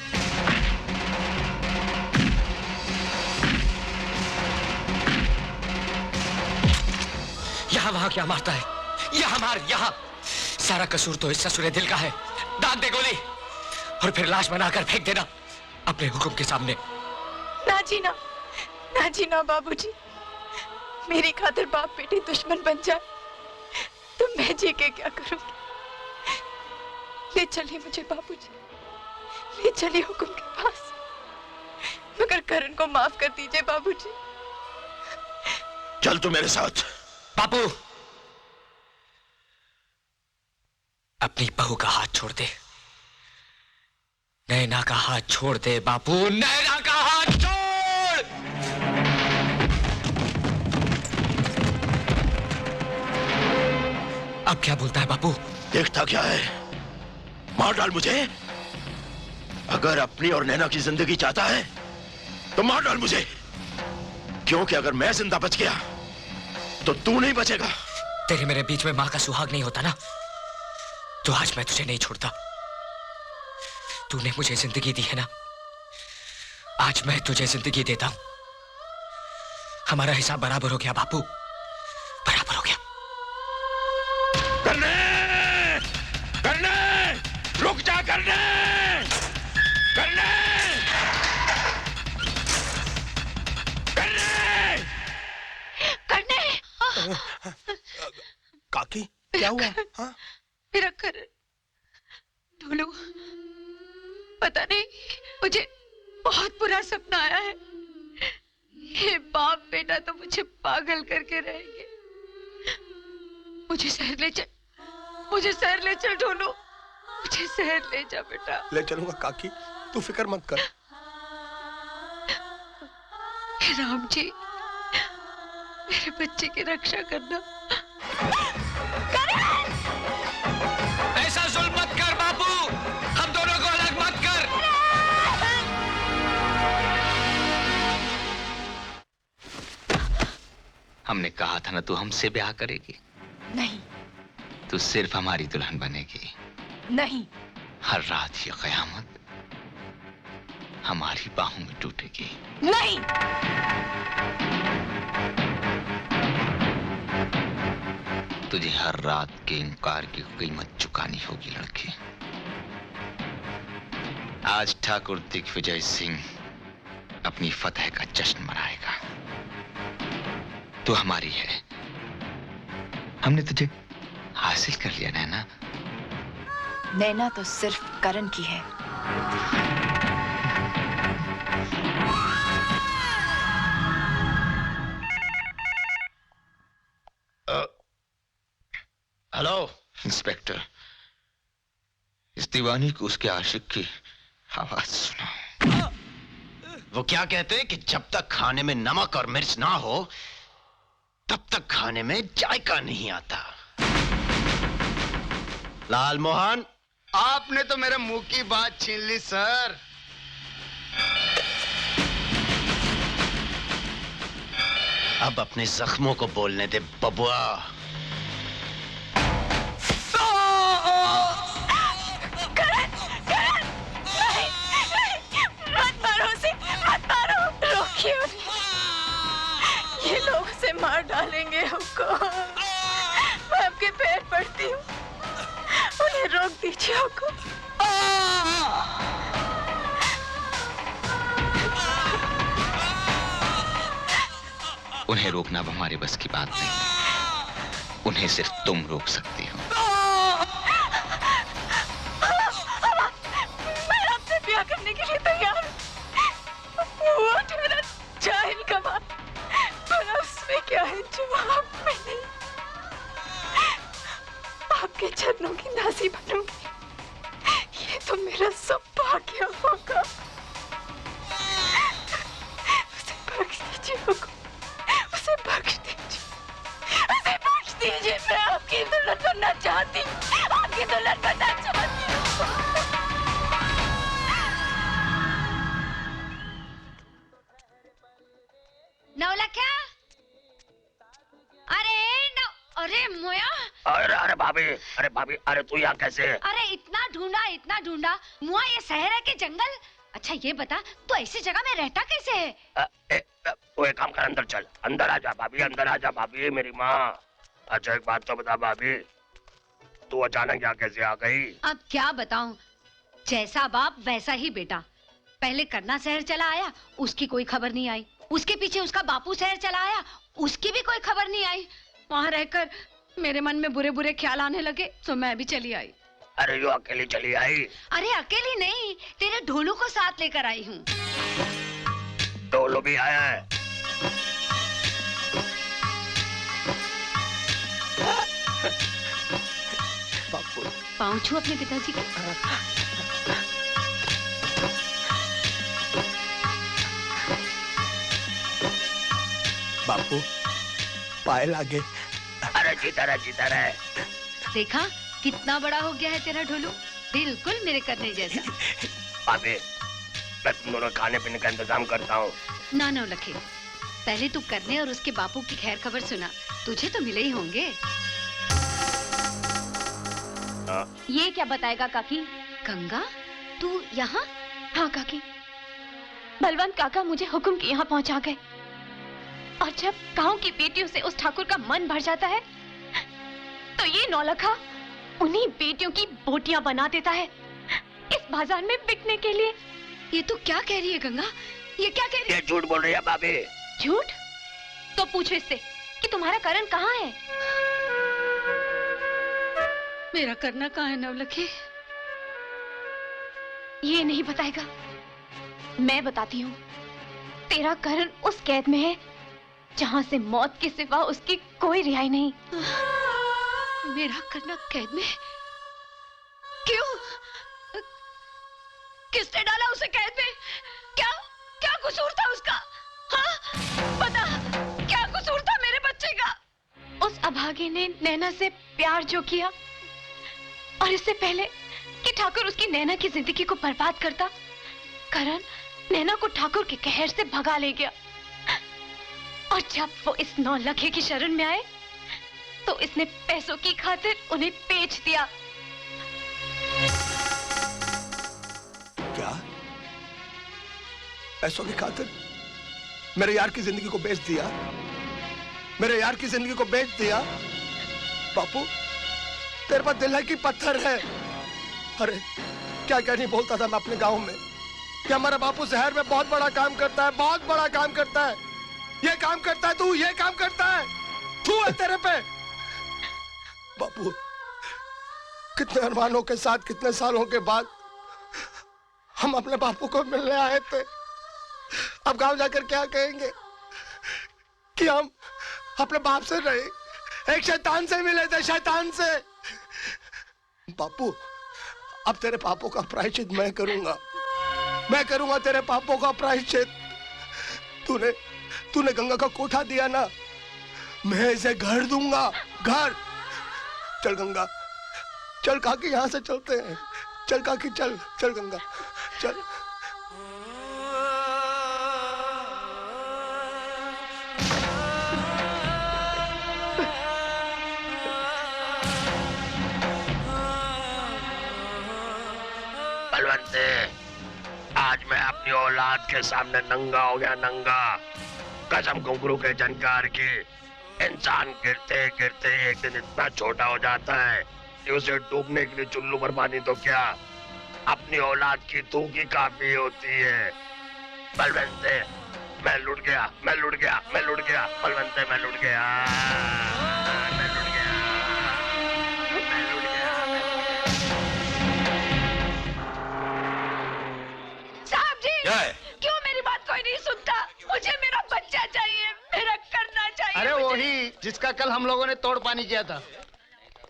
यहां वहां क्या मारता है? यहां मार, यहां। सारा कसूर तो इस ससुरे दिल का है। दान दे गोली और फिर लाश बनाकर फेंक देना अपने हुक्म के सामने। ना जीना, ना जीना बाबूजी। मेरी खातिर बाप बेटे दुश्मन बन जाए तो मैं जी के क्या करूंगी? ले चलिए मुझे बाबूजी, ले चलिए हुक्म के पास। मगर करण को माफ कर दीजिए बाबूजी। चल तू मेरे साथ। बापू, अपनी बहू का हाथ छोड़ दे। नैना का हाथ छोड़ दे बापू, नैना का हाथ छोड़। अब क्या बोलता है बापू? देखता क्या है? मार डाल मुझे। अगर अपनी और नैना की जिंदगी चाहता है तो मार डाल मुझे, क्योंकि अगर मैं जिंदा बच गया तो तू नहीं बचेगा। तेरे मेरे बीच में मां का सुहाग नहीं होता ना, तो आज मैं तुझे नहीं छोड़ता। तूने मुझे जिंदगी दी है ना, आज मैं तुझे जिंदगी देता हूं। हमारा हिसाब बराबर हो गया बापू, बराबर हो गया। करने, करने, रुक जा करने, करने, करने, करने। काकी क्या हुआ? हाँ? मेरा करण, ढोलू, पता नहीं, मुझे बहुत बुरा सपना आया है। ये बाप बेटा तो मुझे पागल करके रहेंगे। मुझे शहर ले चल, मुझे शहर ले चल ढोलू, मुझे शहर ले जा बेटा। ले चलूंगा काकी, तू फिक्र मत कर। राम जी, मेरे बच्चे की रक्षा करना। ऐसा जुल्म मत कर बापू, हम दोनों को अलग मत कर। हमने कहा था ना तू हमसे ब्याह करेगी। नहीं, तू सिर्फ हमारी दुल्हन बनेगी। नहीं, हर रात ये कयामत हमारी बाहों में टूटेगी। नहीं। तुझे हर रात के इनकार की कीमत चुकानी होगी लड़की। आज ठाकुर दिग्विजय सिंह अपनी फतह का जश्न मनाएगा। तू हमारी है, हमने तुझे हासिल कर लिया नैना। नैना तो सिर्फ करण की है। हेलो इंस्पेक्टर, इस दीवानी को उसके आशिक की आवाज सुना। वो क्या कहते हैं कि जब तक खाने में नमक और मिर्च ना हो तब तक खाने में जायका नहीं आता। लाल मोहन, आपने तो मेरे मुंह की बात छीन ली सर। अब अपने जख्मों को बोलने दे बबुआ। मत मारो उसे, मत मारो, रोकिए उन्हें। ये लोग उसे मार डालेंगे हमको। मैं आपके पैर पड़ती हूँ, उन्हें रोक दीजिए हमको। उन्हें रोकना अब हमारे बस की बात नहीं, उन्हें सिर्फ तुम रोक सकती हो। मैं आपसे ब्याह करने के लिए तैयार हूँ। वो मेरा जाहिल कमा, पर उसमें क्या है जो आप में नहीं। आपके चरणों की दासी बनूंगी, ये तो मेरा सौभाग्य होगा। उसे बख्श दीजिए हमको, उसे बख्श दीजिए, उसे बख्श दीजिए। मैं आपकी दुल्हन बनना चाहती हूँ, आपकी दुल्हन बनना चाहती हूँ। नवलखा, अरे मोया, अरे भाभी, अरे तू यहाँ कैसे? अरे इतना ढूंढा मुआ, ये शहर है कि जंगल? अच्छा ये बता, तू ऐसी जगह में रहता कैसे है? तू एक काम कर, अंदर चल, अंदर आ जा भाभी, अंदर आ जा भाभी, मेरी माँ। अच्छा एक बात तो बता भाभी, तू अचानक यहाँ कैसे आ गई? अब क्या बताऊं, जैसा बाप वैसा ही बेटा। पहले करना शहर चला आया, उसकी कोई खबर नहीं आई। उसके पीछे उसका बापू शहर चला आया, उसकी भी कोई खबर नहीं आई। वहाँ रहकर मेरे मन में बुरे बुरे ख्याल आने लगे, तो मैं भी चली आई। अरे यो अकेली चली आई? अरे अकेली नहीं, तेरे ढोलू को साथ लेकर आई हूँ। ढोलू भी आया है? पाँव छू अपने पिताजी का। बापू पाए लागे। अरे जीता रहे। देखा कितना बड़ा हो गया है तेरा ढोलू, बिल्कुल मेरे करने जैसा। भाभी, मैं तुम दोनों खाने पीने का इंतजाम करता हूँ। ना लखे, पहले तू करने और उसके बापू की खैर खबर सुना, तुझे तो मिले ही होंगे। ये क्या बताएगा काकी? गंगा, तू यहाँ? हाँ काकी, बलवंत काका मुझे हुक्म के यहाँ पहुँचा गए, और जब गांव की बेटियों से उस ठाकुर का मन भर जाता है तो ये नौलखा उन्हीं बेटियों की बोटियां बना देता है इस बाजार में बिकने के लिए। ये तू क्या कह रही है गंगा? ये क्या कह रही है? ये झूठ बोल रही है भाभी। झूठ? तो पूछो इससे कि तुम्हारा करण कहाँ है? मेरा करना कहाँ है नवलखी? ये नहीं बताएगा, मैं बताती हूँ। तेरा करण उस कैद में है जहाँ से मौत के सिवा उसकी कोई रिहाई नहीं। मेरा करना कैद में? क्यों? किसने डाला उसे कैद में? क्या कसूर था उसका? हाँ? बता, क्या कसूर था मेरे बच्चे का? उस अभागे ने नैना से प्यार जो किया, और इससे पहले कि ठाकुर उसकी नैना की जिंदगी को बर्बाद करता, करण नैना को ठाकुर के कहर से भगा ले गया। और जब वो इस नौलखे की शरण में आए तो इसने पैसों की खातिर उन्हें बेच दिया। क्या? पैसों की खातिर मेरे यार की जिंदगी को बेच दिया? मेरे यार की जिंदगी को बेच दिया? बापू, तेरे पास दिल है कि पत्थर है? अरे क्या नहीं बोलता था मैं अपने गांव में कि हमारा बापू शहर में बहुत बड़ा काम करता है, बहुत बड़ा काम करता है। ये काम करता है, तू ये काम करता है, तू है तेरे पे। बापू, कितने अरमानों के साथ कितने सालों के बाद हम अपने बापू को मिलने आए थे। अब गांव जाकर क्या कहेंगे कि हम अपने बाप से रहे, एक शैतान से मिले थे, शैतान से। बापू, अब तेरे पापों का प्रायश्चित मैं करूंगा। मैं करूंगा तेरे पापों का प्रायश्चित। तूने गंगा का कोठा दिया ना, मैं इसे घर दूंगा, घर। चल गंगा, चल काकी, यहाँ से चलते हैं। चल काकी, चल चल गंगा, चल। बलवंते, आज मैं अपनी औलाद के सामने नंगा हो गया, नंगा। कसम कुंगरू के जानकार की, इंसान गिरते गिरते एक दिन इतना छोटा हो जाता है कि उसे डूबने के लिए चुल्लू पर पानी तो क्या, अपनी औलाद की थूकी काफी होती है। बलवंते, मैं लुट गया, मैं लुट गया, मैं लुट गया। बलवंते, मैं लुट गया, मैं लुट गया, मैं लुट गया, मैं लुट गया। साहब जी, क्या है? क्यों मेरी बात कोई नहीं सुनता? मुझे मेरा बच्चा चाहिए, मेरा करना चाहिए। अरे मुझे। वही जिसका कल हम लोगों ने तोड़ पानी किया था।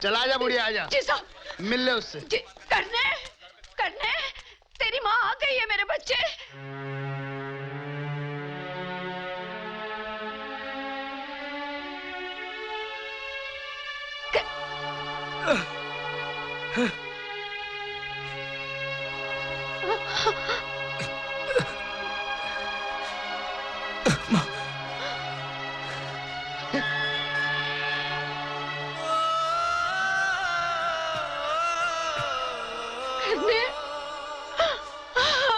चला जा बुढ़िया, आजा। जी साहब। मिल ले उससे। करने करने तेरी माँ आ गई है मेरे बच्चे।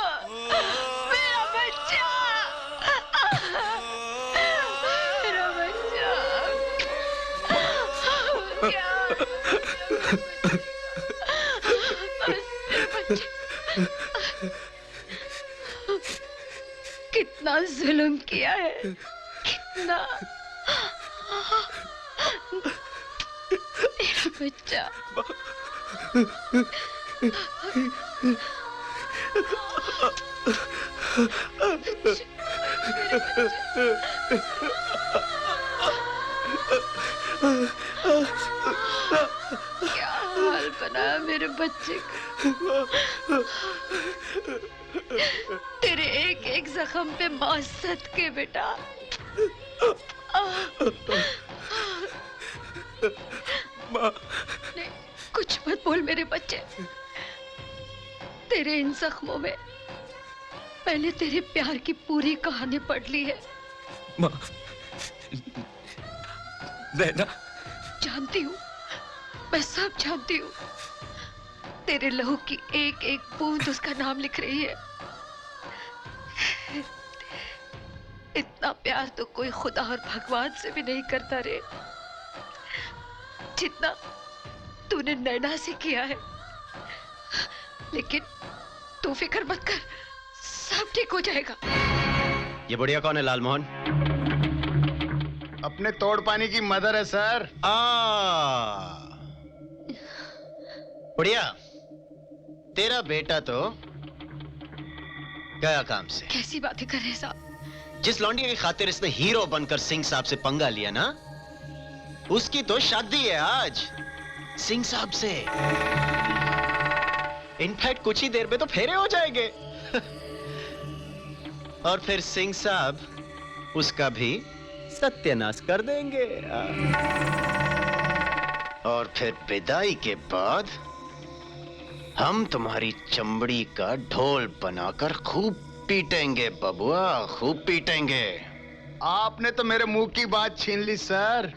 मेरा बच्चा, मेरा बच्चा, क्या कितना जुल्म किया है, कितना। मेरा बच्चा, क्या हाल बनाया मेरे बच्चे का। तेरे एक एक जख्म पे माँ सदके बेटा। नहीं, कुछ मत बोल मेरे बच्चे। तेरे इन जख्मों में मैंने तेरे प्यार की पूरी कहानी पढ़ ली है। माँ, नैना। जानती हूँ, मैं सब जानती हूँ। तेरे लहू की एक एक बूंद उसका नाम लिख रही है। इतना प्यार तो कोई खुदा और भगवान से भी नहीं करता रे, जितना तूने नैना से किया है। लेकिन तू फिक्र मत कर, सब ठीक हो जाएगा। ये बुढ़िया कौन है लालमोहन? अपने तोड़ पानी की मदर है सर। बुढ़िया, तेरा बेटा तो गया काम से। कैसी बातें कर रहे हैं साहब? जिस लौंडी की खातिर इसने हीरो बनकर सिंह साहब से पंगा लिया ना, उसकी तो शादी है आज सिंह साहब से। इनफैक्ट कुछ ही देर में तो फेरे हो जाएंगे। और फिर सिंह साहब उसका भी सत्यानाश कर देंगे। और फिर विदाई के बाद हम तुम्हारी चमड़ी का ढोल बनाकर खूब पीटेंगे बबुआ, खूब पीटेंगे। आपने तो मेरे मुंह की बात छीन ली सर।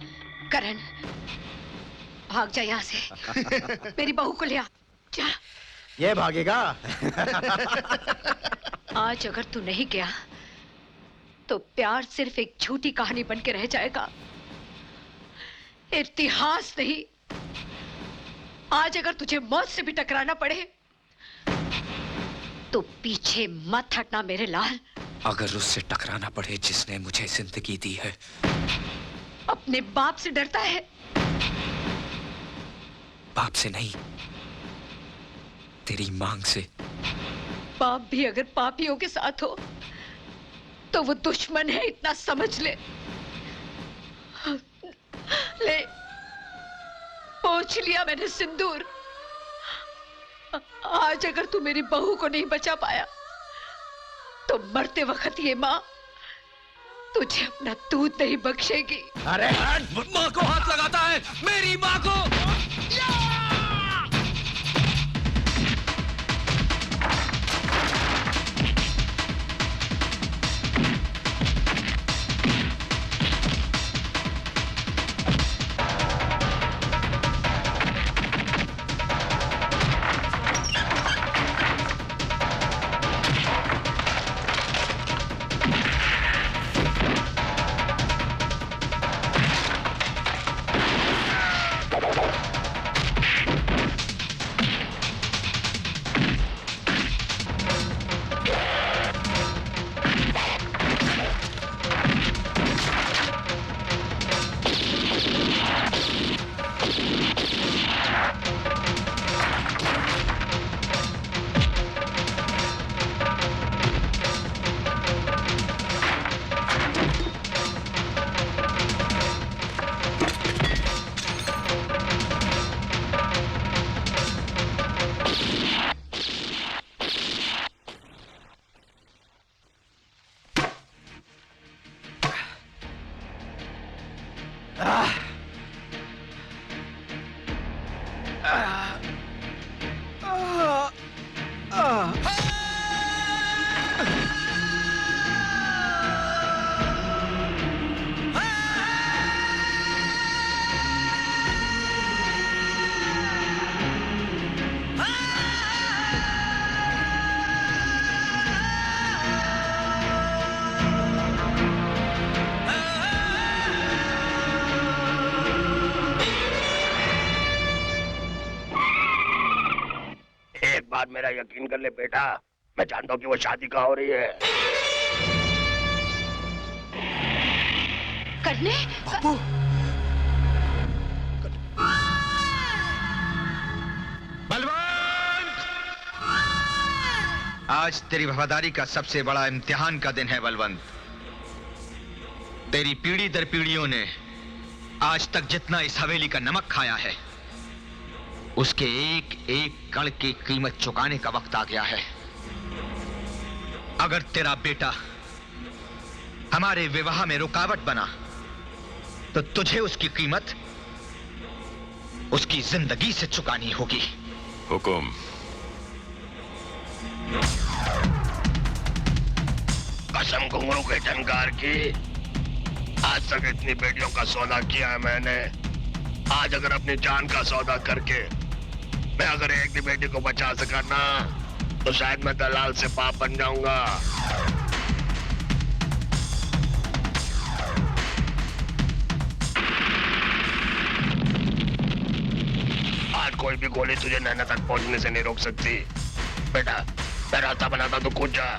करण, भाग जा यहाँ से। मेरी बहू को ले आ, जा। ये भागेगा? आज अगर तू नहीं गया तो प्यार सिर्फ एक झूठी कहानी बन के रह जाएगा, इतिहास नहीं। आज अगर तुझे मौत से भी टकराना पड़े तो पीछे मत हटना मेरे लाल। अगर उससे टकराना पड़े जिसने मुझे जिंदगी दी है। अपने बाप से डरता है? बाप से नहीं, तेरी मांग से। बाप भी अगर पापियों के साथ हो तो वो दुश्मन है, इतना समझ ले। ले, पोंछ लिया मैंने सिंदूर, आज अगर तू मेरी बहू को नहीं बचा पाया तो मरते वक्त ये माँ तुझे अपना दूध नहीं बख्शेगी। अरे माँ को हाथ लगाता है, मेरी माँ को। मेरा यकीन कर ले बेटा, मैं जानता हूँ कि वो शादी कहाँ हो रही है। करने बापू। बलवंत, आज तेरी वफादारी का सबसे बड़ा इम्तिहान का दिन है बलवंत। तेरी पीढ़ी दर पीढ़ियों ने आज तक जितना इस हवेली का नमक खाया है उसके एक एक कण की कीमत चुकाने का वक्त आ गया है। अगर तेरा बेटा हमारे विवाह में रुकावट बना तो तुझे उसकी कीमत उसकी जिंदगी से चुकानी होगी। हुकुम। कसम घुंघरू के झनकार की, आज तक इतनी बेटियों का सौदा किया है मैंने। आज अगर अपनी जान का सौदा करके मैं अगर एक भी बेटी को बचा सका ना तो शायद मैं दलाल से पाप बन जाऊंगा। आज कोई भी गोली तुझे नैना तक पहुंचने से नहीं रोक सकती। बेटा मैं रास्ता बनाता तो कूद जा।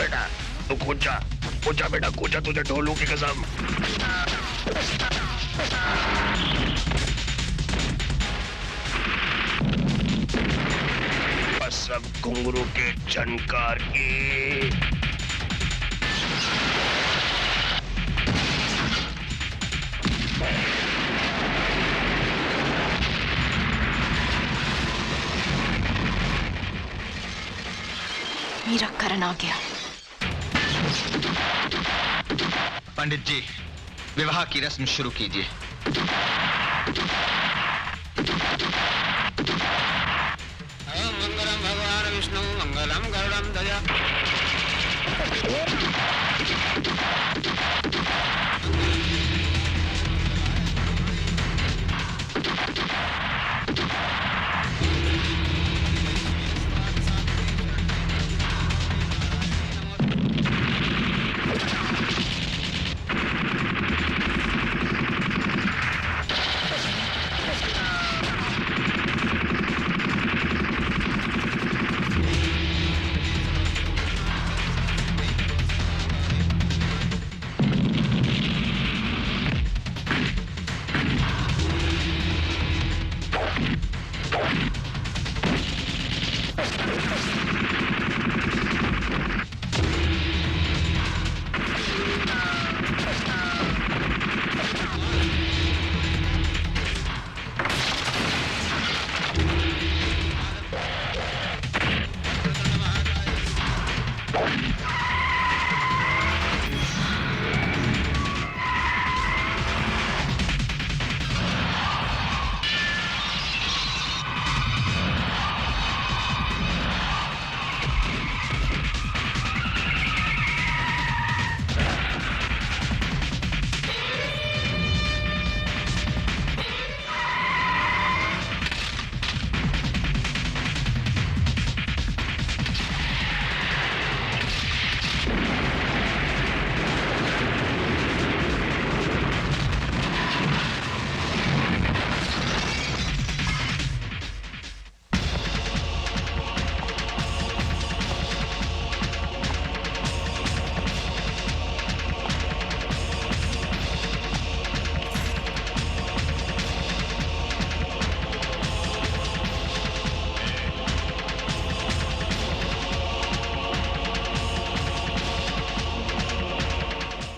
बेटा तू कूद जा बेटा, कूद जा, तुझे ढोलू की कसम। कसम घुंघरू के झनकार की। मेरा करण आ गया। पंडित जी, विवाह की रस्म शुरू कीजिए। मंगलम भगवान विष्णु मंगलम गरुड़म ध्वजा।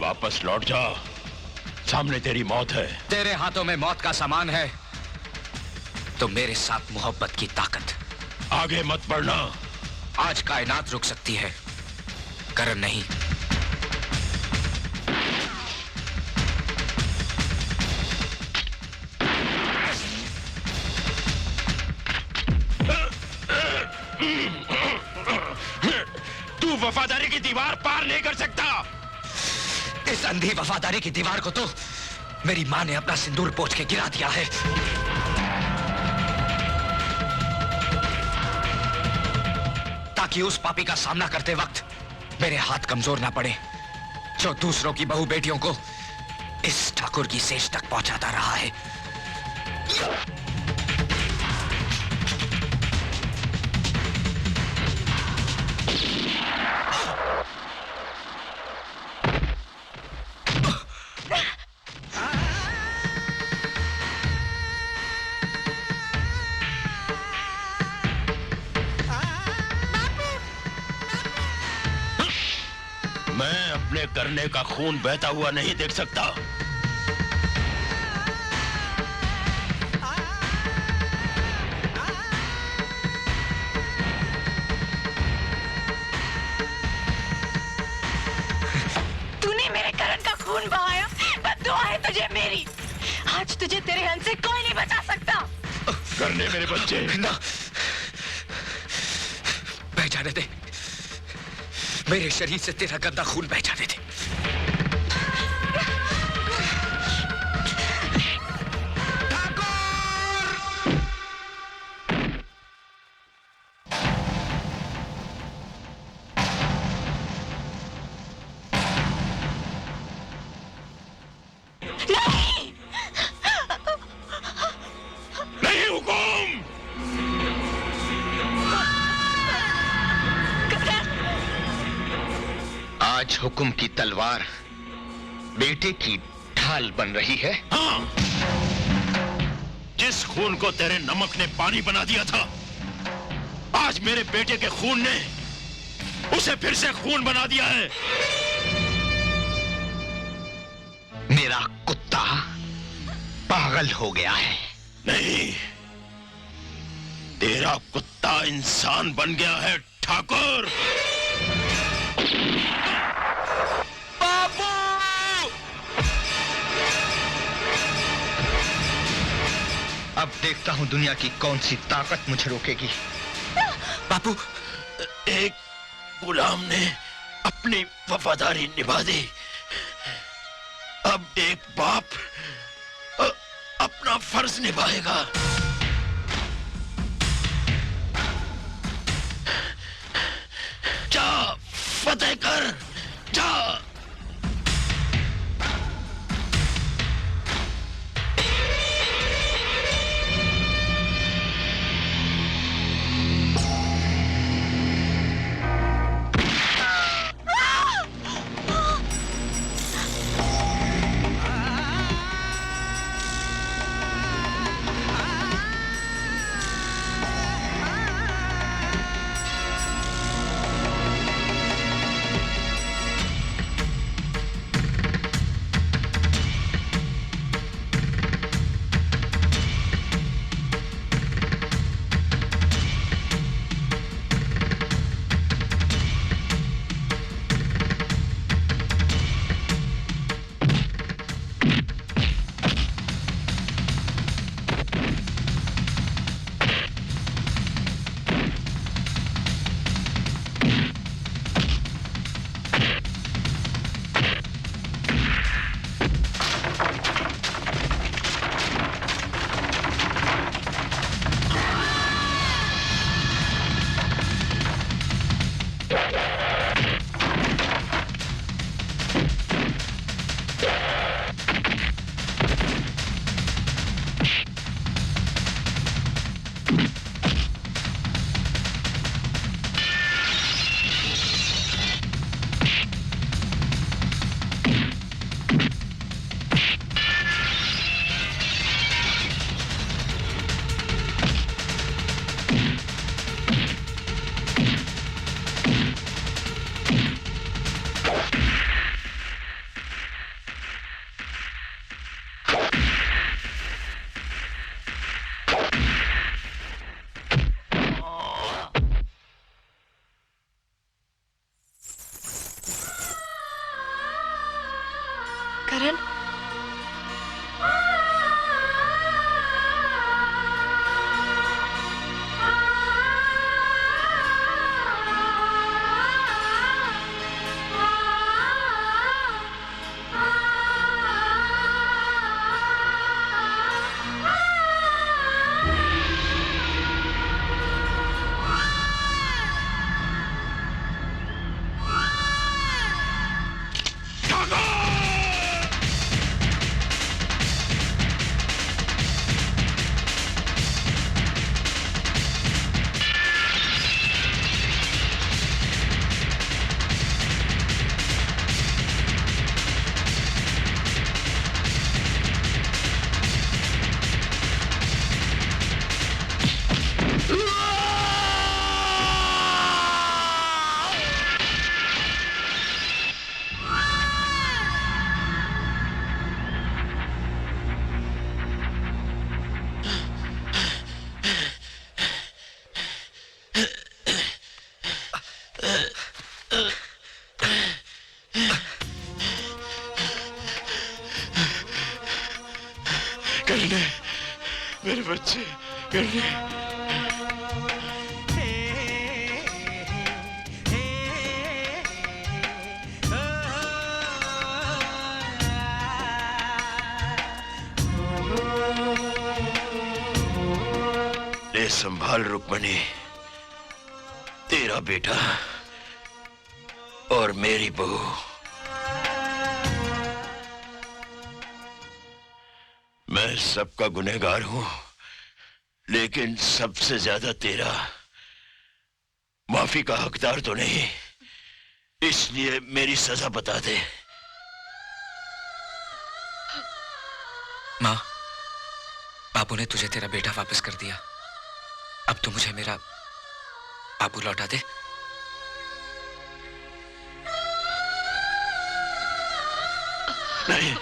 वापस लौट जा, सामने तेरी मौत है। तेरे हाथों में मौत का सामान है तो मेरे साथ मोहब्बत की ताकत। आगे मत बढ़ना। आज कायनात रुक सकती है, करण नहीं। तू वफादारी की दीवार पार नहीं कर सकता। इस अंधी वफादारी की दीवार को तो मेरी मां ने अपना सिंदूर पोंछ के गिरा दिया है। ताकि उस पापी का सामना करते वक्त मेरे हाथ कमजोर ना पड़े, जो दूसरों की बहू बेटियों को इस ठाकुर की सेज तक पहुंचाता रहा है। मैं अपने करने का खून बहता हुआ नहीं देख सकता। तूने मेरे करण का खून बहाया, बद्दुआ है तुझे मेरी। आज तुझे तेरे हंस से कोई नहीं बचा सकता। करने मेरे बच्चे ना, बह जाने दे। मेरे शरीर से तेरा गंदा खून बह जाने दे। नहीं हुकुम। आज हुकुम की तलवार बेटे की ढाल बन रही है। हाँ, जिस खून को तेरे नमक ने पानी बना दिया था, आज मेरे बेटे के खून ने उसे फिर से खून बना दिया है। मेरा कुत्ता पागल हो गया है। नहीं, तेरा कुत्ता इंसान बन गया है ठाकुर। अब देखता हूं दुनिया की कौन सी ताकत मुझे रोकेगी। बापू, एक गुलाम ने अपनी वफादारी निभा दी। अब एक बाप अपना फर्ज निभाएगा। जा, फतेह कर, जा। करण, करने मेरे बच्चे करने। ले संभाल रुक्मणी, तेरा बेटा और मेरी बहू। मैं सबका गुनहगार हूं, लेकिन सबसे ज्यादा तेरा। माफी का हकदार तो नहीं, इसलिए मेरी सजा बता दे। माँ, बापू ने तुझे तेरा बेटा वापस कर दिया। अब तो मुझे मेरा बापू लौटा दे। नहीं,